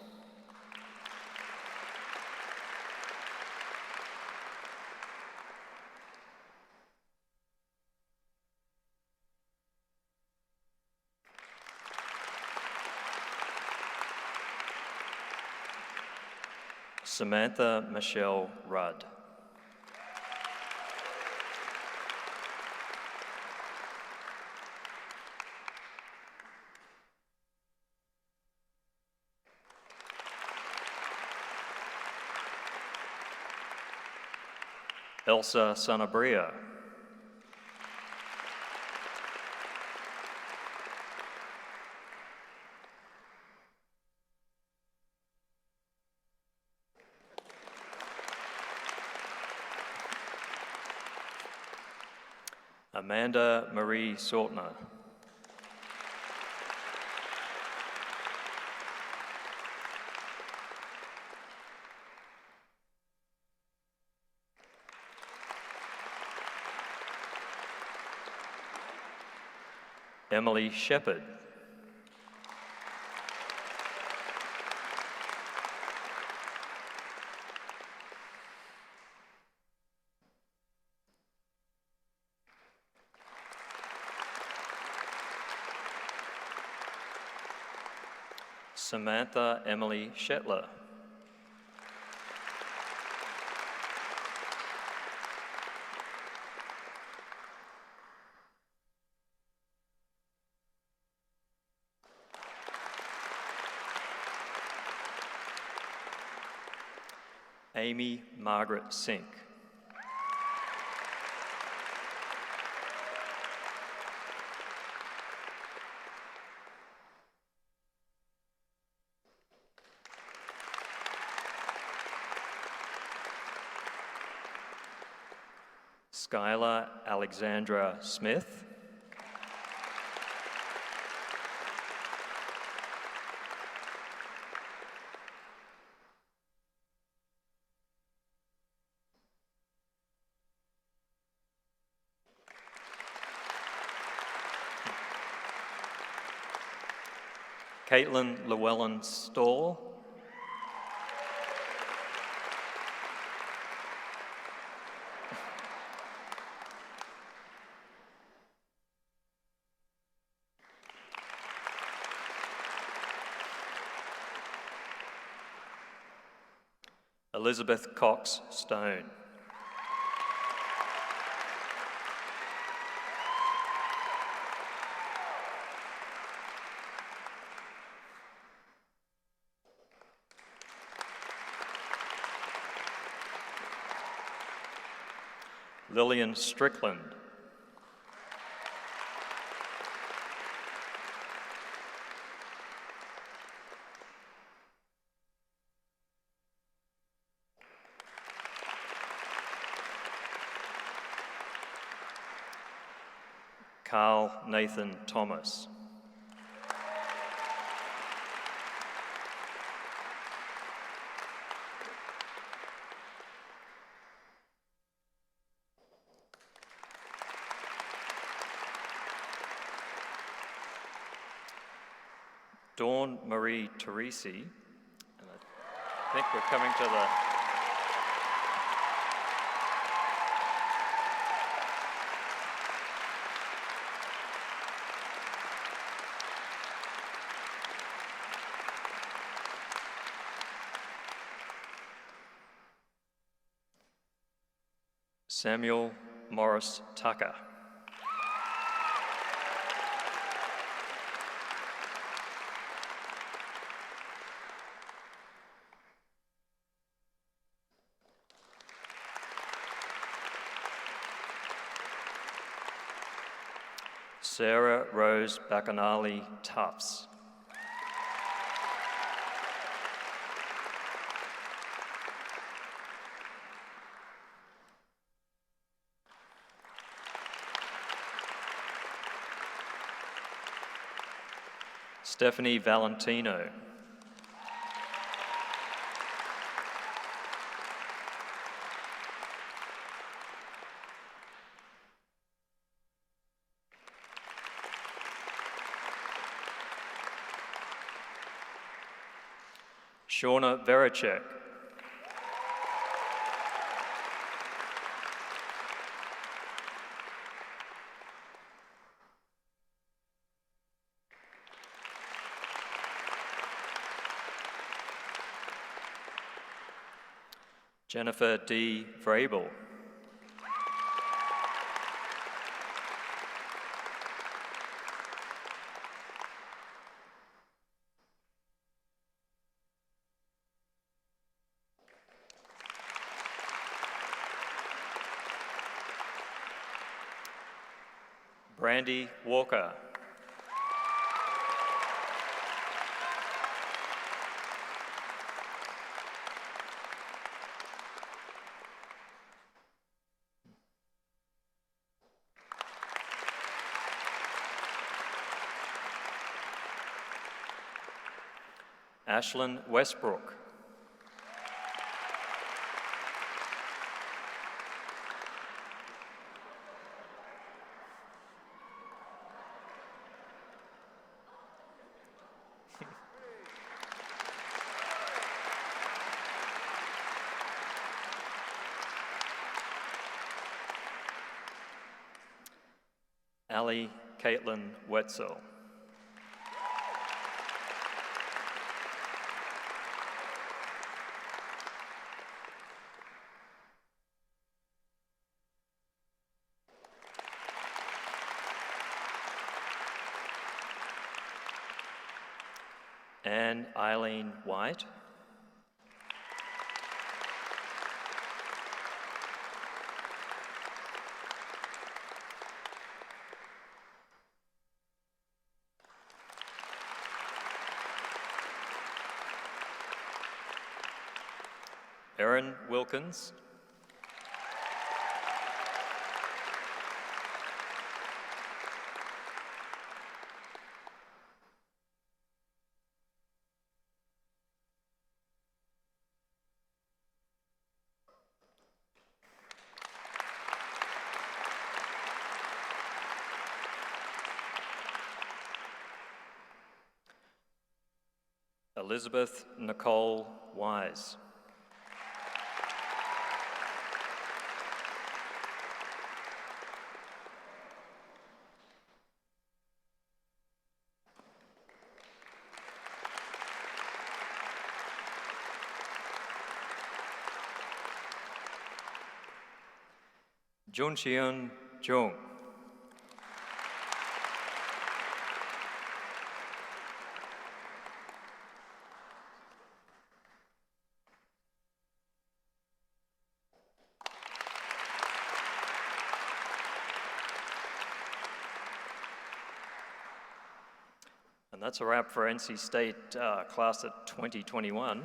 Samantha Michelle Rudd. Elsa Sanabria. Amanda Marie Sortner. Emily Shepherd. Samantha Emily Shetler. Amy Margaret Sink. Skylar Alexandra Smith. Caitlin Llewellyn Stall. Elizabeth Cox Stone. Lillian Strickland. Carl Nathan Thomas. Dawn Marie Teresi, and I think we're coming to the Samuel Morris Tucker. Sarah Rose Bacanali Tufts. Stephanie Valentino. Shauna Veracek. Jennifer D. Vrabel. Brandy Walker. Ashlyn Westbrook. Ali Caitlin Wetzel. Anne Eileen White, Erin Wilkins, Elizabeth Nicole Wise, Junxian Jung, and that's a wrap for NC State class of 2021.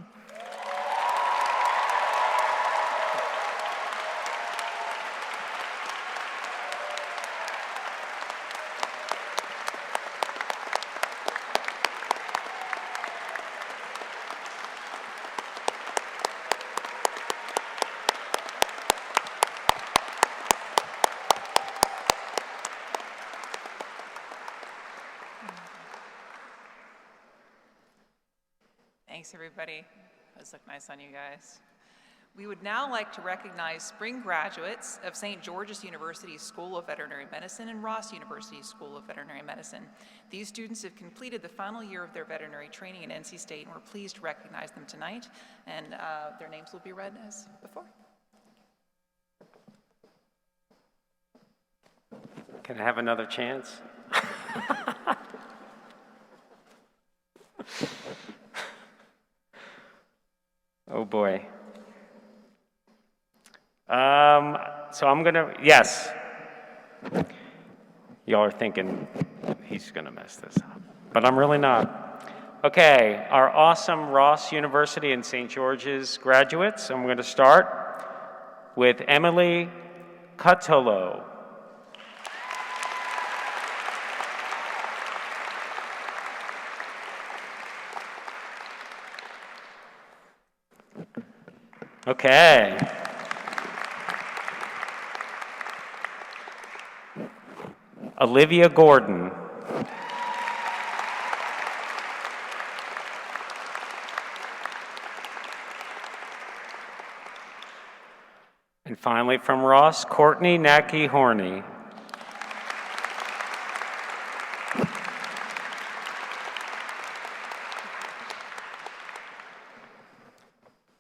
Thanks, everybody. Those look nice on you guys. We would now like to recognize spring graduates of St. George's University School of Veterinary Medicine and Ross University School of Veterinary Medicine. These students have completed the final year of their veterinary training at NC State, and we're pleased to recognize them tonight. And their names will be read as before. Can I have another chance? Oh boy. So I'm gonna, yes. Y'all are thinking he's gonna mess this up, but I'm really not. Okay, our awesome Ross University and St. George's graduates. I'm gonna start with Emily Cutolo. Okay. Olivia Gordon. And finally from Ross, Courtney Nacky Horney.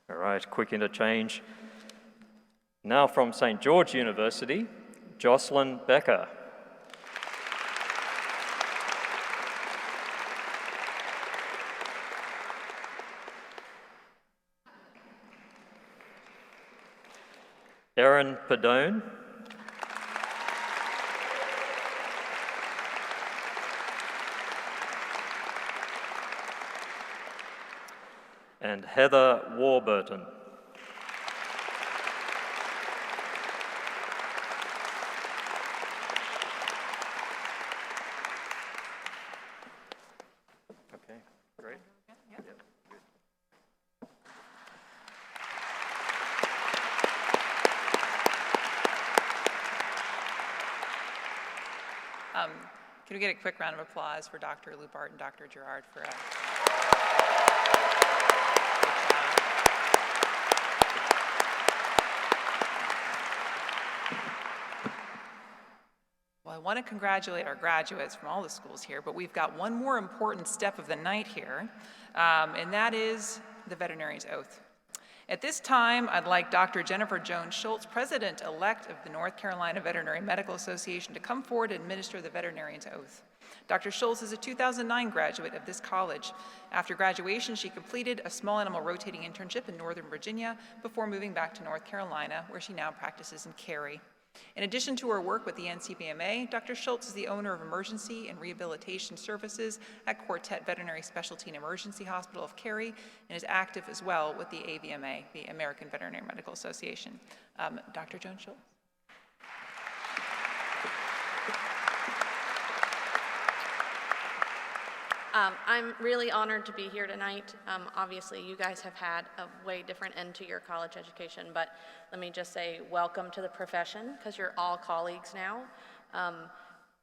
All right, quick interchange. Now from St. George University, Jocelyn Becker. Erin Padone. And Heather Warburton. Okay, great. Can we get a quick round of applause for Dr. Lupart and Dr. Gerard for Well, I want to congratulate our graduates from all the schools here, but we've got one more important step of the night here, and that is the veterinarian's oath. At this time, I'd like Dr. Jennifer Jones-Schultz, President-elect of the North Carolina Veterinary Medical Association, to come forward and administer the veterinarian's oath. Dr. Schultz is a 2009 graduate of this college. After graduation, she completed a small animal rotating internship in Northern Virginia before moving back to North Carolina, where she now practices in Cary. In addition to her work with the NCBMA, Dr. Schultz is the owner of emergency and rehabilitation services at Quartet Veterinary Specialty and Emergency Hospital of Cary, and is active as well with the AVMA, the American Veterinary Medical Association. Dr. Joan Schultz. I'm really honored to be here tonight. Obviously, you guys have had a way different end to your college education, but let me just say welcome to the profession, because you're all colleagues now.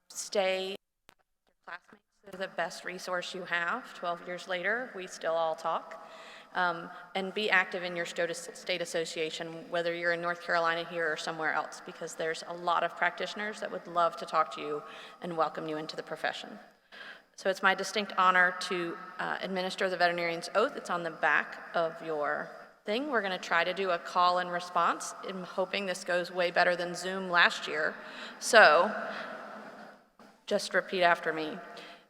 Stay with your classmates. They're the best resource you have. 12 years later, we still all talk. And be active in your state association, whether you're in North Carolina here or somewhere else, because there's a lot of practitioners that would love to talk to you and welcome you into the profession. So it's my distinct honor to administer the veterinarian's oath. It's on the back of your thing. We're going to try to do a call and response. I'm hoping this goes way better than Zoom last year. So just repeat after me.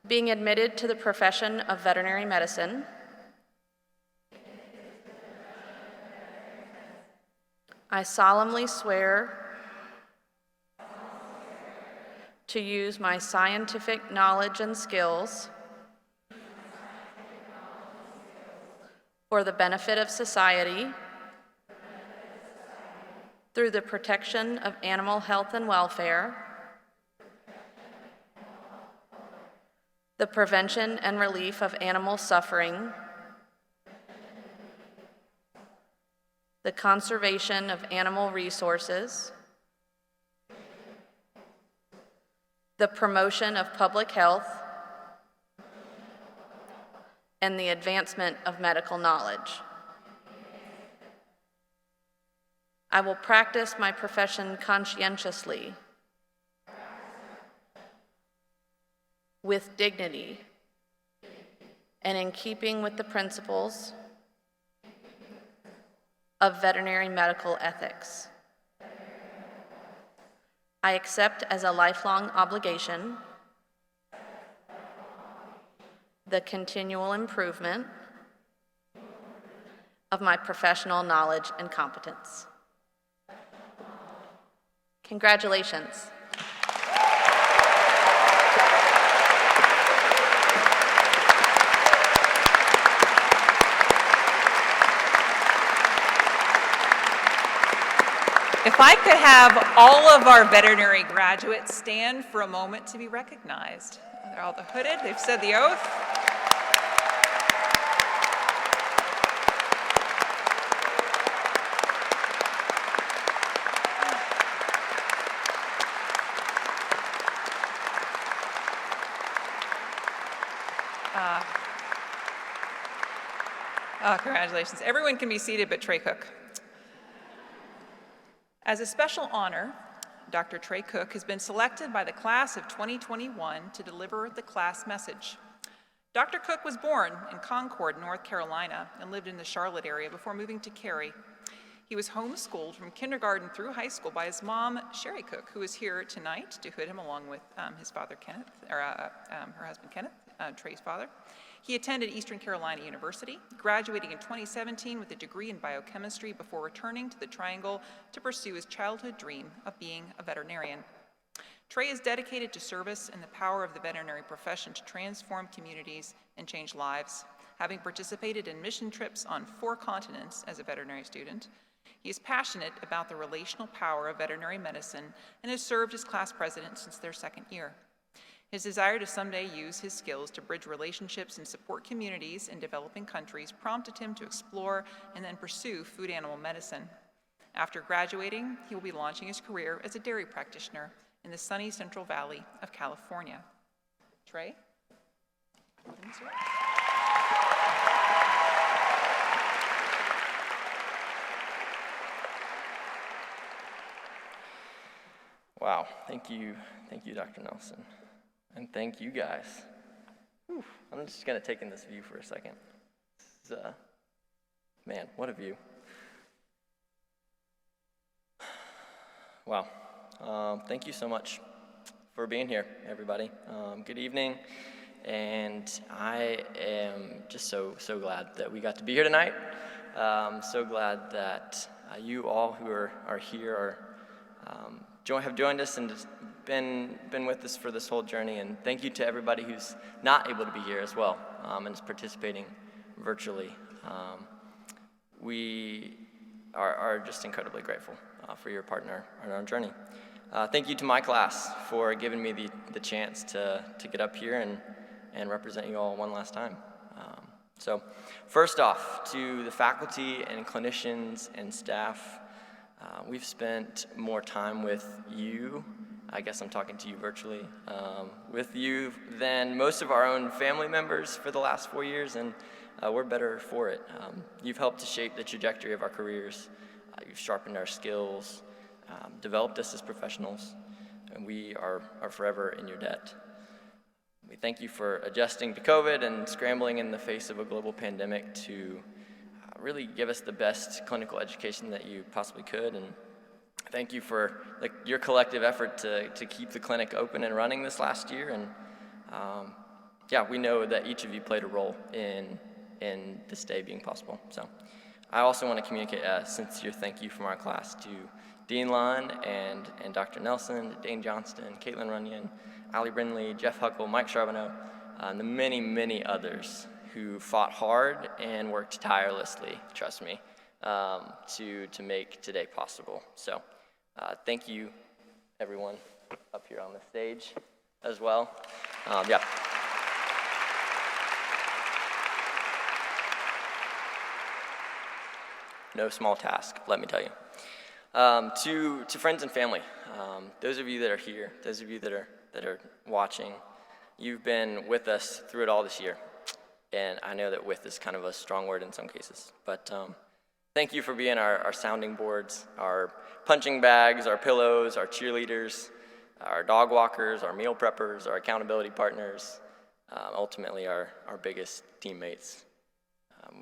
Being admitted to the profession of veterinary medicine, I solemnly swear to use my scientific knowledge and skills for the benefit of society through the protection of animal health and welfare, the prevention and relief of animal suffering, the conservation of animal resources, the promotion of public health, and the advancement of medical knowledge. I will practice my profession conscientiously, with dignity, and in keeping with the principles of veterinary medical ethics. I accept as a lifelong obligation the continual improvement of my professional knowledge and competence. Congratulations. If I could have all of our veterinary graduates stand for a moment to be recognized. They're all hooded, they've said the oath. Congratulations. Everyone can be seated but Trey Cook. As a special honor, Dr. Trey Cook has been selected by the class of 2021 to deliver the class message. Dr. Cook was born in Concord, North Carolina, and lived in the Charlotte area before moving to Cary. He was homeschooled from kindergarten through high school by his mom, Sherry Cook, who is here tonight to hood him along with his father, Kenneth, or her husband, Kenneth, Trey's father. He attended Eastern Carolina University, graduating in 2017 with a degree in biochemistry before returning to the Triangle to pursue his childhood dream of being a veterinarian. Trey is dedicated to service and the power of the veterinary profession to transform communities and change lives. Having participated in mission trips on 4 continents as a veterinary student, he is passionate about the relational power of veterinary medicine and has served as class president since their 2nd year. His desire to someday use his skills to bridge relationships and support communities in developing countries prompted him to explore and then pursue food animal medicine. After graduating, he will be launching his career as a dairy practitioner in the sunny Central Valley of California. Trey? Wow, thank you, Dr. Nelson. And thank you guys. Whew. I'm just gonna take in this view for a second. This is, man, what a view. Wow, thank you so much for being here, everybody. Good evening, and I am just so glad that we got to be here tonight. So glad that you all who are here have joined us and just been with us for this whole journey. And thank you to everybody who's not able to be here as well and is participating virtually. We are just incredibly grateful for your partner on our journey. Thank you to my class for giving me the chance to get up here and represent you all one last time. So first off, to the faculty and clinicians and staff, we've spent more time with you, I guess I'm talking to you virtually, with you than most of our own family members for the last 4 years, and we're better for it. You've helped to shape the trajectory of our careers. You've sharpened our skills, developed us as professionals, and we are forever in your debt. We thank you for adjusting to COVID and scrambling in the face of a global pandemic to really give us the best clinical education that you possibly could. And thank you for your collective effort to keep the clinic open and running this last year. And yeah, we know that each of you played a role in this day being possible. So I also want to communicate a sincere thank you from our class to Dean Lund and Dr. Nelson, Dane Johnston, Caitlin Runyon, Ali Brindley, Jeff Huckle, Mike Charbonneau, and the many others who fought hard and worked tirelessly, trust me, to make today possible. So thank you, everyone up here on the stage as well. Yeah. No small task, let me tell you. To friends and family, those of you that are here, those of you that are watching, you've been with us through it all this year. And I know that "with" is kind of a strong word in some cases, but thank you for being our sounding boards, our punching bags, our pillows, our cheerleaders, our dog walkers, our meal preppers, our accountability partners, ultimately our biggest teammates.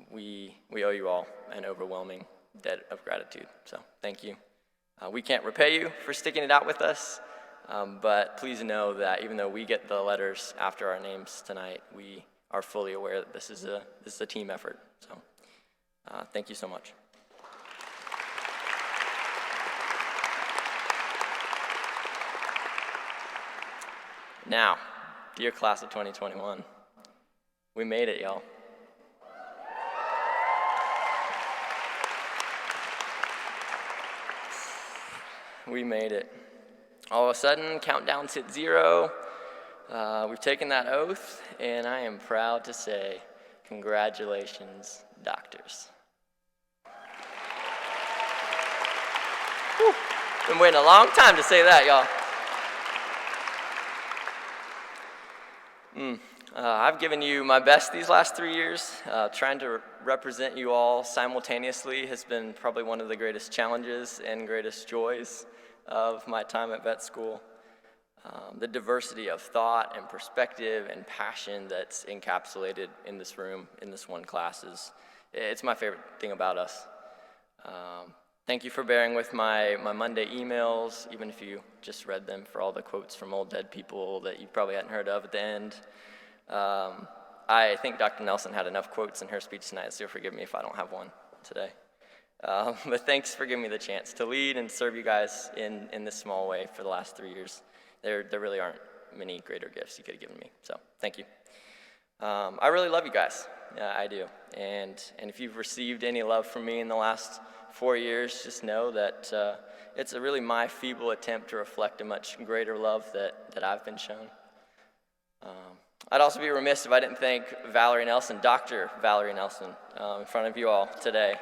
We owe you all an overwhelming debt of gratitude, so thank you. We can't repay you for sticking it out with us, but please know that even though we get the letters after our names tonight, we are fully aware that this is a team effort. So thank you so much. Now, dear class of 2021, we made it, y'all. We made it. All of a sudden, countdown's hit 0. We've taken that oath, and I am proud to say, congratulations, doctors. Whew. Been waiting a long time to say that, y'all. I've given you my best these last 3 years. Trying to represent you all simultaneously has been probably one of the greatest challenges and greatest joys of my time at vet school. The diversity of thought and perspective and passion that's encapsulated in this room, in this one class, it's my favorite thing about us. Thank you for bearing with my Monday emails, even if you just read them, for all the quotes from old dead people that you probably hadn't heard of at the end. I think Dr. Nelson had enough quotes in her speech tonight, so forgive me if I don't have one today. But thanks for giving me the chance to lead and serve you guys in this small way for the last 3 years. There really aren't many greater gifts you could have given me, so thank you. I really love you guys. Yeah, I do. And if you've received any love from me in the last 4 years, just know that it's really my feeble attempt to reflect a much greater love that I've been shown. I'd also be remiss if I didn't thank Valerie Nelson, Dr. Valerie Nelson, in front of you all today.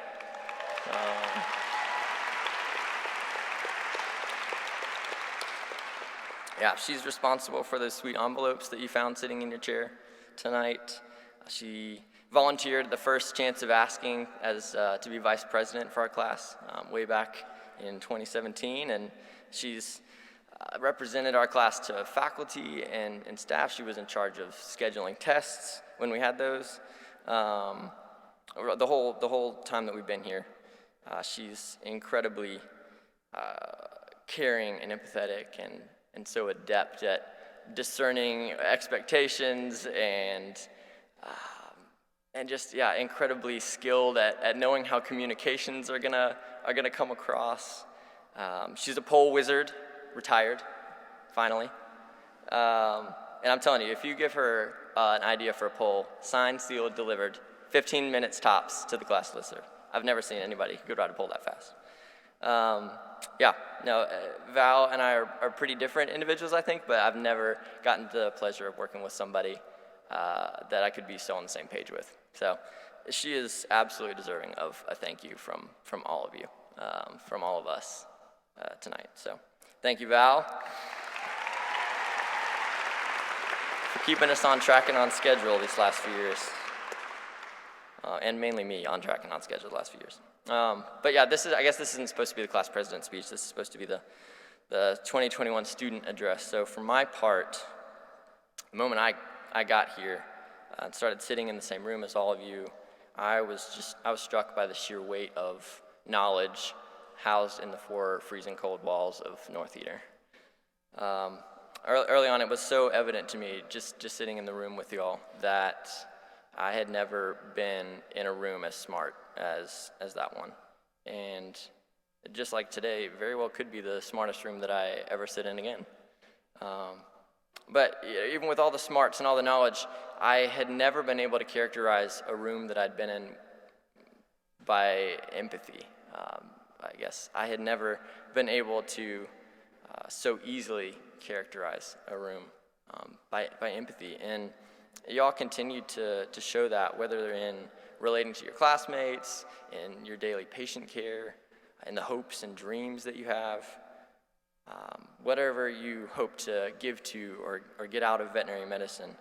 Yeah, she's responsible for those sweet envelopes that you found sitting in your chair tonight. She volunteered the first chance of asking to be vice president for our class way back in 2017, and she's represented our class to faculty and staff. She was in charge of scheduling tests when we had those. The whole time that we've been here, she's incredibly caring and empathetic and so adept at discerning expectations and just, yeah, incredibly skilled at knowing how communications are gonna come across. She's a pole wizard, retired, finally. And I'm telling you, if you give her an idea for a poll, signed, sealed, delivered, 15 minutes tops to the class listserv. I've never seen anybody who could write a poll that fast. Val and I are pretty different individuals, I think, but I've never gotten the pleasure of working with somebody that I could be so on the same page with. So she is absolutely deserving of a thank you from all of you, from all of us tonight. So thank you, Val, for keeping us on track and on schedule these last few years. And mainly me on track and on schedule the last few years. But yeah, I guess this isn't supposed to be the class president's speech. This is supposed to be the 2021 student address. So for my part, the moment I got here and started sitting in the same room as all of you, I was struck by the sheer weight of knowledge housed in the 4 freezing cold walls of North Eder. Early on, it was so evident to me, just sitting in the room with you all, that I had never been in a room as smart as that one. And just like today, very well could be the smartest room that I ever sit in again. But even with all the smarts and all the knowledge, I had never been able to characterize a room that I'd been in by empathy. I guess I had never been able to so easily characterize a room by empathy. And y'all continue to show that, whether they're in relating to your classmates, in your daily patient care, in the hopes and dreams that you have. Whatever you hope to give to or get out of veterinary medicine,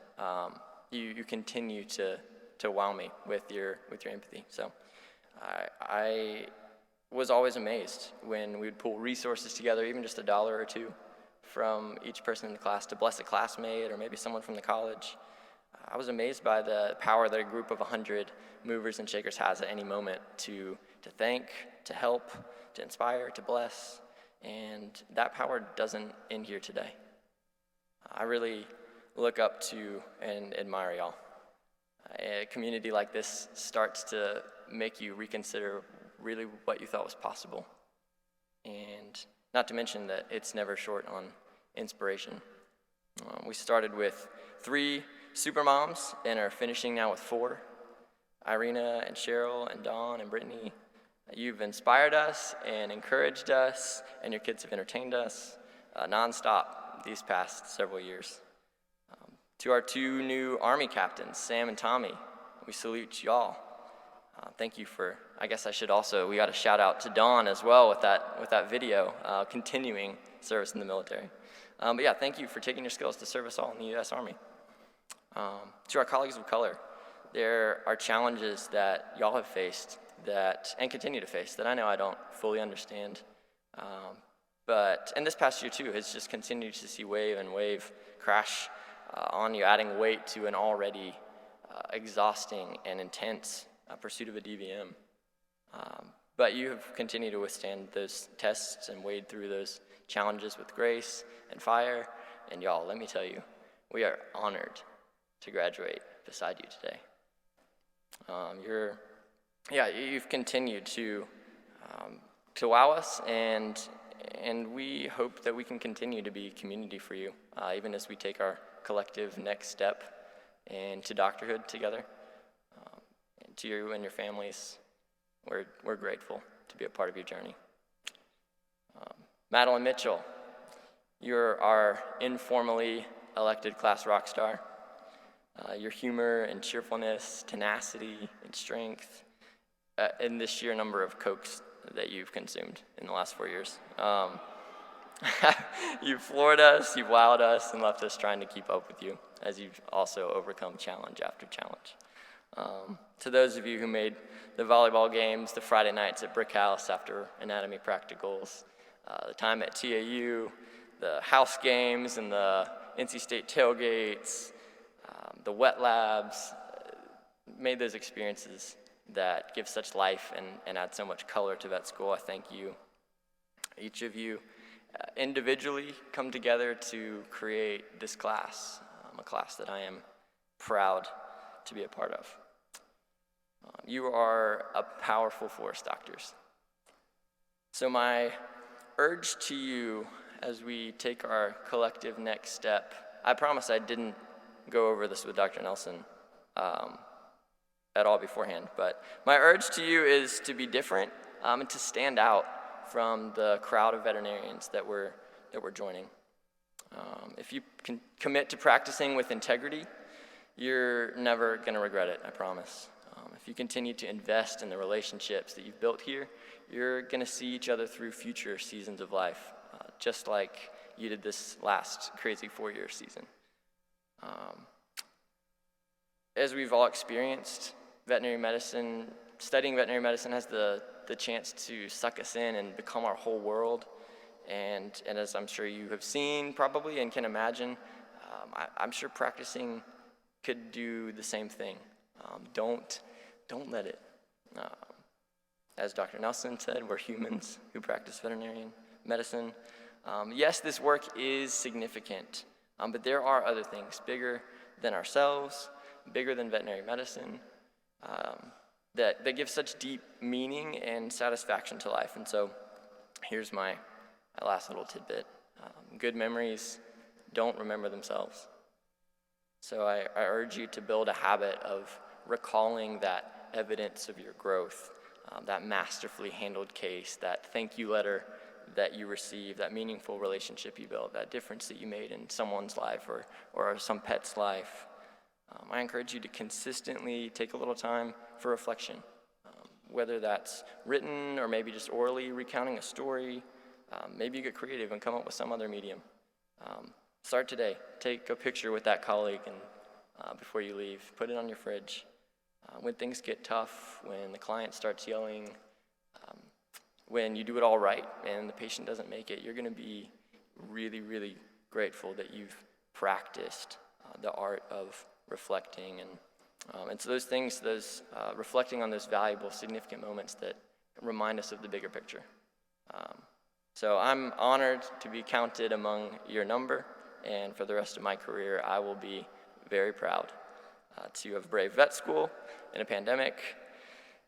you continue to wow me with your empathy. So I was always amazed when we would pull resources together, even just $1 or $2 from each person in the class to bless a classmate or maybe someone from the college. I was amazed by the power that a group of 100 movers and shakers has at any moment to thank, to help, to inspire, to bless. And that power doesn't end here today. I really look up to and admire y'all. A community like this starts to make you reconsider really what you thought was possible. And not to mention that it's never short on inspiration. We started with 3 super moms and are finishing now with 4. Irina and Cheryl and Dawn and Brittany. You've inspired us and encouraged us, and your kids have entertained us nonstop these past several years. To our 2 new Army captains, Sam and Tommy, we salute y'all. Thank you for, I guess I should also, we got a shout out to Dawn as well with that video, continuing service in the military. But yeah, thank you for taking your skills to serve us all in the U.S. Army. To our colleagues of color, there are challenges that y'all have faced and continue to face that I know I don't fully understand. And this past year too has just continued to see wave and wave crash on you, adding weight to an already exhausting and intense pursuit of a DVM. But you have continued to withstand those tests and wade through those challenges with grace and fire. And y'all, let me tell you, we are honored to graduate beside you today. You've continued to wow us, and we hope that we can continue to be community for you, even as we take our collective next step into doctorhood together. And to you and your families, we're grateful to be a part of your journey. Madeline Mitchell, you're our informally elected class rock star. Your humor and cheerfulness, tenacity and strength, and the sheer number of Cokes that you've consumed in the last 4 years. You've floored us, you've wowed us, and left us trying to keep up with you as you've also overcome challenge after challenge. To those of you who made the volleyball games, the Friday nights at Brick House after anatomy practicals, the time at TAU, the house games and the NC State tailgates, the wet labs, made those experiences that give such life and add so much color to vet school. I thank you, each of you, individually come together to create this class, a class that I am proud to be a part of. You are a powerful force, doctors. So my urge to you as we take our collective next step, I promise I didn't go over this with Dr. Nelson at all beforehand, but my urge to you is to be different and to stand out from the crowd of veterinarians that we're joining. If you can commit to practicing with integrity, you're never going to regret it, I promise. If you continue to invest in the relationships that you've built here, you're going to see each other through future seasons of life, just like you did this last crazy 4-year season. As we've all experienced, veterinary medicine, studying veterinary medicine has the chance to suck us in and become our whole world. And as I'm sure you have seen probably and can imagine, I'm sure practicing could do the same thing. Don't let it. As Dr. Nelson said, we're humans who practice veterinary medicine. Yes, this work is significant, but there are other things bigger than ourselves, bigger than veterinary medicine, that give such deep meaning and satisfaction to life. And so here's my last little tidbit. Good memories don't remember themselves. So I urge you to build a habit of recalling that evidence of your growth, that masterfully handled case, that thank you letter that you received, that meaningful relationship you built, that difference that you made in someone's life or some pet's life. I encourage you to consistently take a little time for reflection, whether that's written or maybe just orally recounting a story. Maybe you get creative and come up with some other medium. Start today. Take a picture with that colleague and before you leave. Put it on your fridge. When things get tough, when the client starts yelling, when you do it all right and the patient doesn't make it, you're going to be really, really grateful that you've practiced the art of reflecting. And so those things, reflecting on those valuable, significant moments that remind us of the bigger picture. So I'm honored to be counted among your number, and for the rest of my career, I will be very proud to have braved vet school in a pandemic,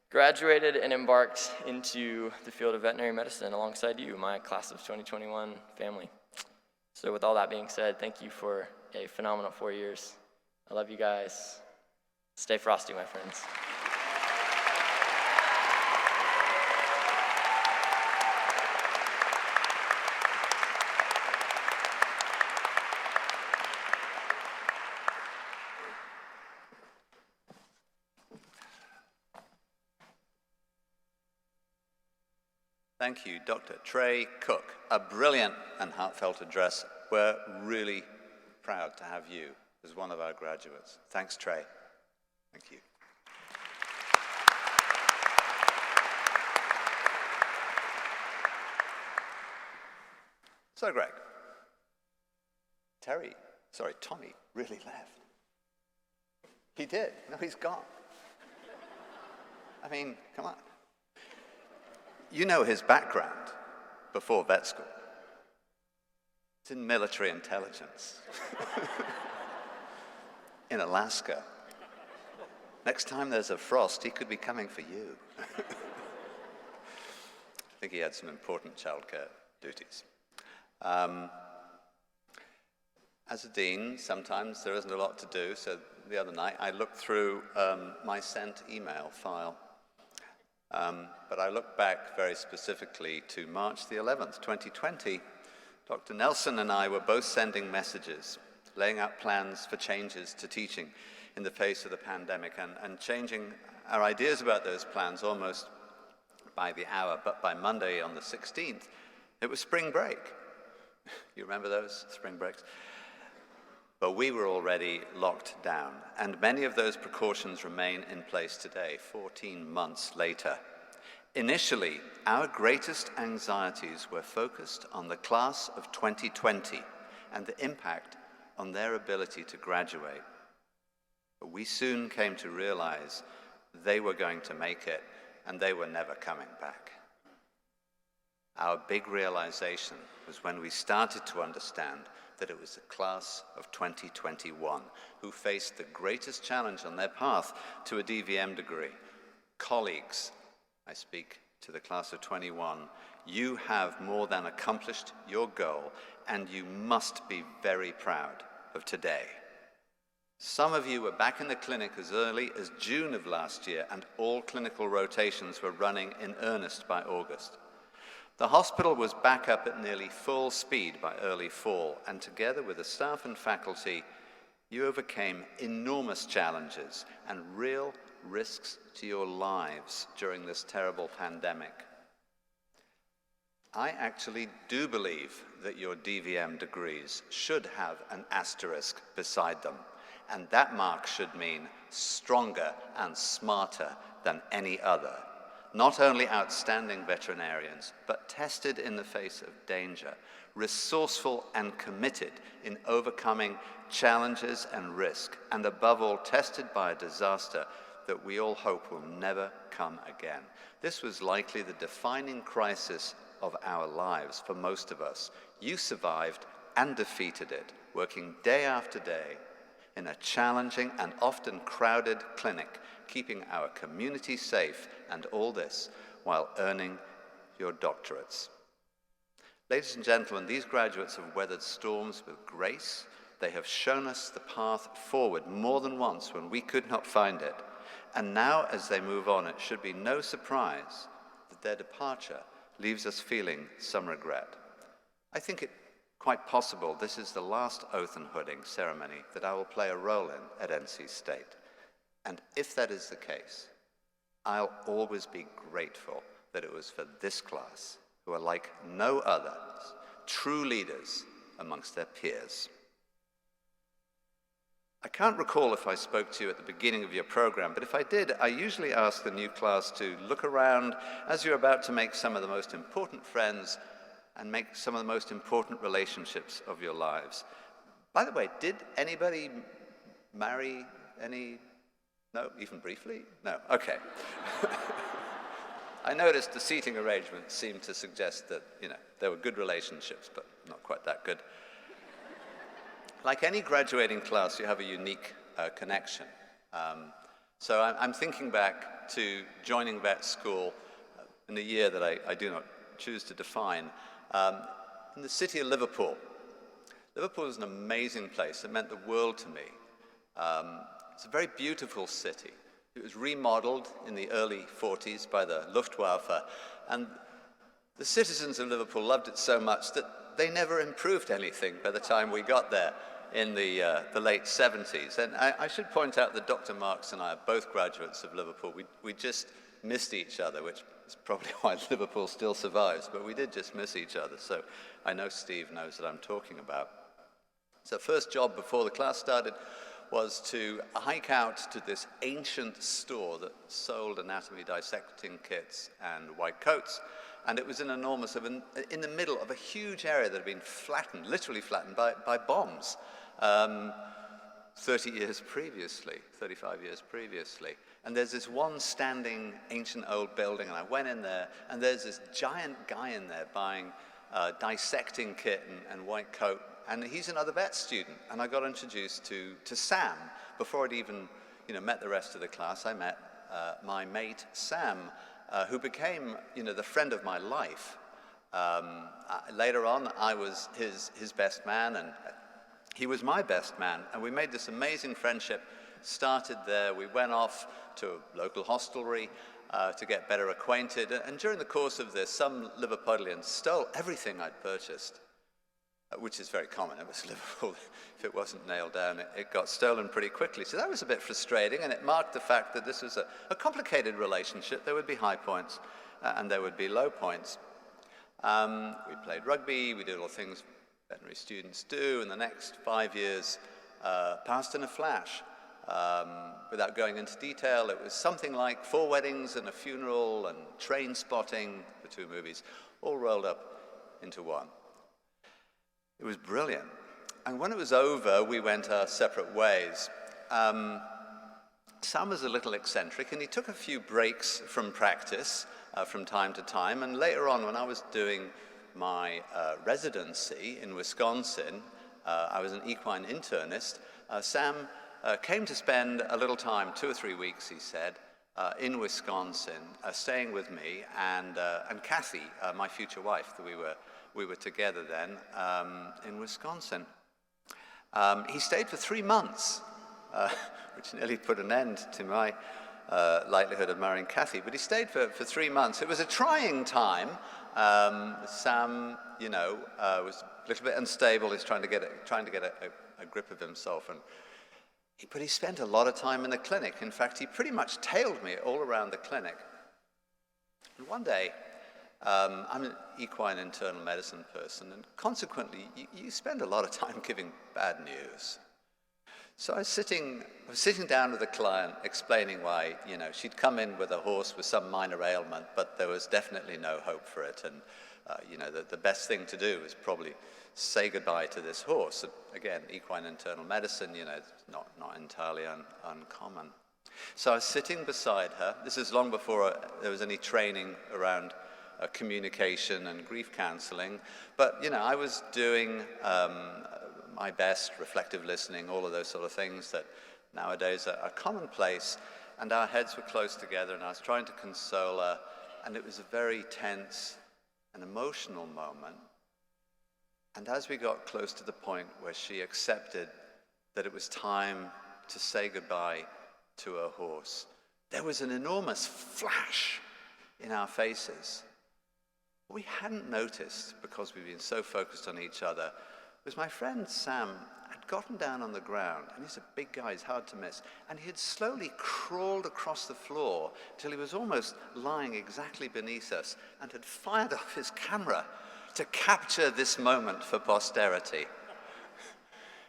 graduated and embarked into the field of veterinary medicine alongside you, my class of 2021 family. So with all that being said, thank you for a phenomenal 4 years. I love you guys. Stay frosty, my friends. Thank you, Dr. Trey Cook. A brilliant and heartfelt address. We're really proud to have you as one of our graduates. Thanks, Trey. Thank you. So, Greg, Tommy really left. He did. No, he's gone. I mean, come on. You know his background before vet school. It's in military intelligence. In Alaska. Next time there's a frost, he could be coming for you. I think he had some important childcare duties. As a dean, sometimes there isn't a lot to do, so the other night I looked through my sent email file. But I look back very specifically to March the 11th, 2020. Dr. Nelson and I were both sending messages, laying out plans for changes to teaching in the face of the pandemic and changing our ideas about those plans almost by the hour. But by Monday on the 16th, it was spring break. You remember those spring breaks? But we were already locked down, and many of those precautions remain in place today, 14 months later. Initially, our greatest anxieties were focused on the class of 2020 and the impact on their ability to graduate. But we soon came to realize they were going to make it, and they were never coming back. Our big realization was when we started to understand that it was the class of 2021 who faced the greatest challenge on their path to a DVM degree. Colleagues, I speak to the class of 21, you have more than accomplished your goal, and you must be very proud of today. Some of you were back in the clinic as early as June of last year, and all clinical rotations were running in earnest by August. The hospital was back up at nearly full speed by early fall, and together with the staff and faculty, you overcame enormous challenges and real risks to your lives during this terrible pandemic. I actually do believe that your DVM degrees should have an asterisk beside them, and that mark should mean stronger and smarter than any other. Not only outstanding veterinarians, but tested in the face of danger, resourceful and committed in overcoming challenges and risk, and above all, tested by a disaster that we all hope will never come again. This was likely the defining crisis of our lives for most of us. You survived and defeated it, working day after day in a challenging and often crowded clinic, keeping our community safe, and all this while earning your doctorates. Ladies and gentlemen, these graduates have weathered storms with grace. They have shown us the path forward more than once when we could not find it. And now, as they move on, it should be no surprise that their departure leaves us feeling some regret. I think it quite possible this is the last oath and hooding ceremony that I will play a role in at NC State. And if that is the case, I'll always be grateful that it was for this class, who are like no others, true leaders amongst their peers. I can't recall if I spoke to you at the beginning of your program, but if I did, I usually ask the new class to look around as you're about to make some of the most important friends and make some of the most important relationships of your lives. By the way, did anybody marry any? No, even briefly? No, okay. I noticed the seating arrangement seemed to suggest that, there were good relationships, but not quite that good. Like any graduating class, you have a unique connection. So I'm thinking back to joining vet school in the year that I do not choose to define, in the city of Liverpool. Liverpool is an amazing place. It meant the world to me. It's a very beautiful city. It was remodeled in the early 40s by the Luftwaffe, and the citizens of Liverpool loved it so much that they never improved anything by the time we got there in the late 70s. And I should point out that Dr. Marks and I are both graduates of Liverpool. We just missed each other, which is probably why Liverpool still survives, but we did just miss each other. So I know Steve knows what I'm talking about. So first job before the class started was to hike out to this ancient store that sold anatomy dissecting kits and white coats. And it was in in the middle of a huge area that had been flattened, literally flattened by bombs 30 years previously, 35 years previously. And there's this one standing ancient old building, and I went in there, and there's this giant guy in there buying dissecting kit and white coat, and he's another vet student. And I got introduced to Sam. Before I'd even met the rest of the class, I met my mate Sam, who became, the friend of my life. Later on, I was his best man, and he was my best man, and we made this amazing friendship. Started there. We went off to a local hostelry to get better acquainted, and during the course of this, some Liverpudlians stole everything I'd purchased, which is very common. It was Liverpool. If it wasn't nailed down, it got stolen pretty quickly. So that was a bit frustrating, and it marked the fact that this was a complicated relationship. There would be high points, and there would be low points. We played rugby. We did all the things veterinary students do, and the next 5 years passed in a flash. Without going into detail, it was something like 4 weddings and a funeral and Train Spotting, the 2 movies, all rolled up into one. It was brilliant. And when it was over, we went our separate ways. Sam was a little eccentric, and he took a few breaks from practice from time to time. And later on, when I was doing my residency in Wisconsin, I was an equine internist. Sam came to spend a little time, 2 or 3 weeks, he said, in Wisconsin, staying with me and Kathy, my future wife. That we were together then in Wisconsin. He stayed for 3 months, which nearly put an end to my likelihood of marrying Kathy. But he stayed for 3 months. It was a trying time. Sam, was a little bit unstable. He's trying to get a grip of himself, but he spent a lot of time in the clinic. In fact, he pretty much tailed me all around the clinic. And one day, I'm an equine internal medicine person, and consequently, you spend a lot of time giving bad news. So I was sitting down with a client, explaining why, she'd come in with a horse with some minor ailment, but there was definitely no hope for it, and the best thing to do was probably say goodbye to this horse. Again, equine internal medicine, it's not entirely uncommon. So I was sitting beside her. This is long before there was any training around communication and grief counseling, but I was doing my best, reflective listening, all of those sort of things that nowadays are commonplace, and our heads were close together, and I was trying to console her, and it was a very tense and emotional moment. And as we got close to the point where she accepted that it was time to say goodbye to her horse, there was an enormous flash in our faces. What we hadn't noticed, because we'd been so focused on each other, was my friend Sam had gotten down on the ground, and he's a big guy, he's hard to miss, and he had slowly crawled across the floor till he was almost lying exactly beneath us, and had fired off his camera to capture this moment for posterity.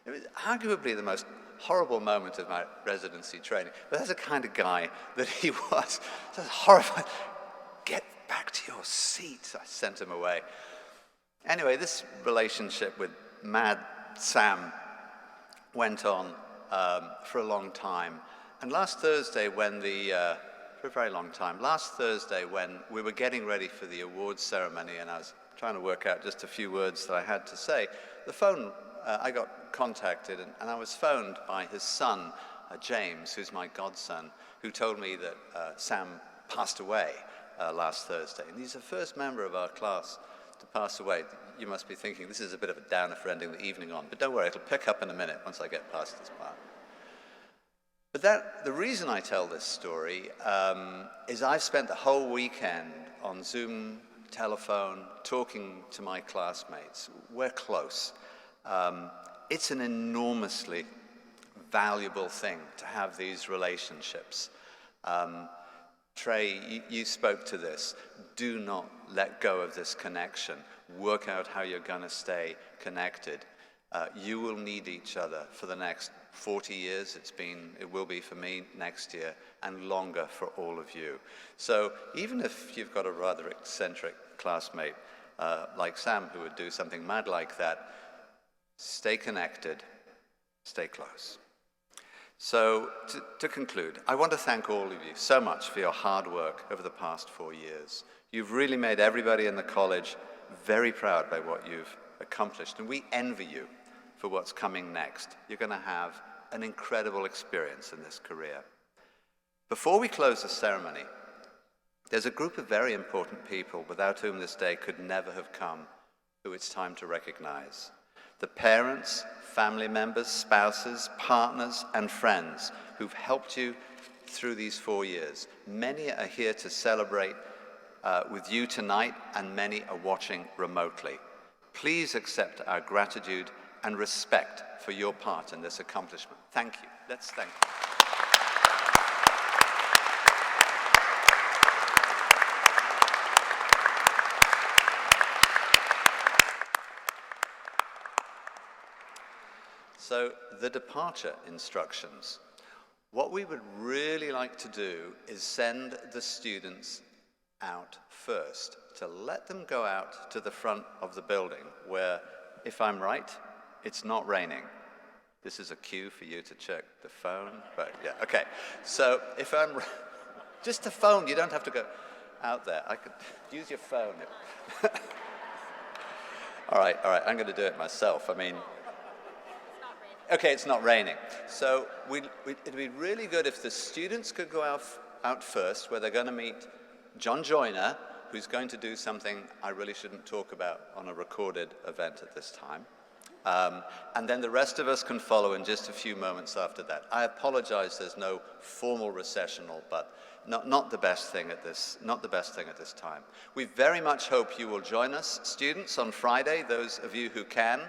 It was arguably the most horrible moment of my residency training, but that's the kind of guy that he was. Just horrified. Get back to your seat. I sent him away. Anyway, this relationship with Mad Sam went on for a long time. And last Thursday, for a very long time, last Thursday when we were getting ready for the awards ceremony, and I was trying to work out just a few words that I had to say, the phone, I got contacted, and I was phoned by his son, James, who's my godson, who told me that Sam passed away last Thursday. And he's the first member of our class to pass away. You must be thinking, this is a bit of a downer for ending the evening on, but don't worry, it'll pick up in a minute once I get past this part. But the reason I tell this story is I've spent the whole weekend on Zoom, telephone, talking to my classmates. We're close. It's an enormously valuable thing to have these relationships. Trey, you spoke to this. Do not let go of this connection. Work out how you're going to stay connected. You will need each other for the next 40 years. It will be for me next year, and longer for all of you. So even if you've got a rather eccentric classmate like Sam who would do something mad like that, stay connected, stay close. So to conclude, I want to thank all of you so much for your hard work over the past 4 years. You've really made everybody in the college very proud by what you've accomplished, and we envy you for what's coming next. You're going to have an incredible experience in this career. Before we close the ceremony, there's a group of very important people without whom this day could never have come, who it's time to recognize. The parents, family members, spouses, partners, and friends who've helped you through these 4 years. Many are here to celebrate with you tonight, and many are watching remotely. Please accept our gratitude and respect for your part in this accomplishment. Thank you. Let's thank you. So, the departure instructions. What we would really like to do is send the students out first, to let them go out to the front of the building where, if I'm right, it's not raining. This is a cue for you to check the phone, but yeah, okay. So if I'm, just the phone, you don't have to go. out there. I could use your phone. All right, I'm going to do it myself. I mean, okay, it's not raining. So it'd be really good if the students could go out first, where they're going to meet John Joyner, who's going to do something I really shouldn't talk about on a recorded event at this time. And then the rest of us can follow in just a few moments after that. I apologize, there's no formal recessional, but not the best thing at this time. We very much hope you will join us, students, on Friday, those of you who can,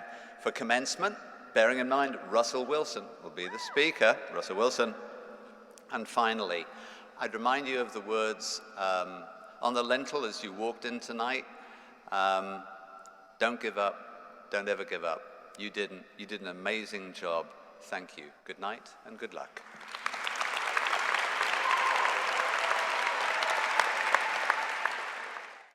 for commencement, bearing in mind Russell Wilson will be the speaker, Russell Wilson. And finally, I'd remind you of the words on the lintel as you walked in tonight. Don't give up, don't ever give up. You did an amazing job. Thank you. Good night and good luck.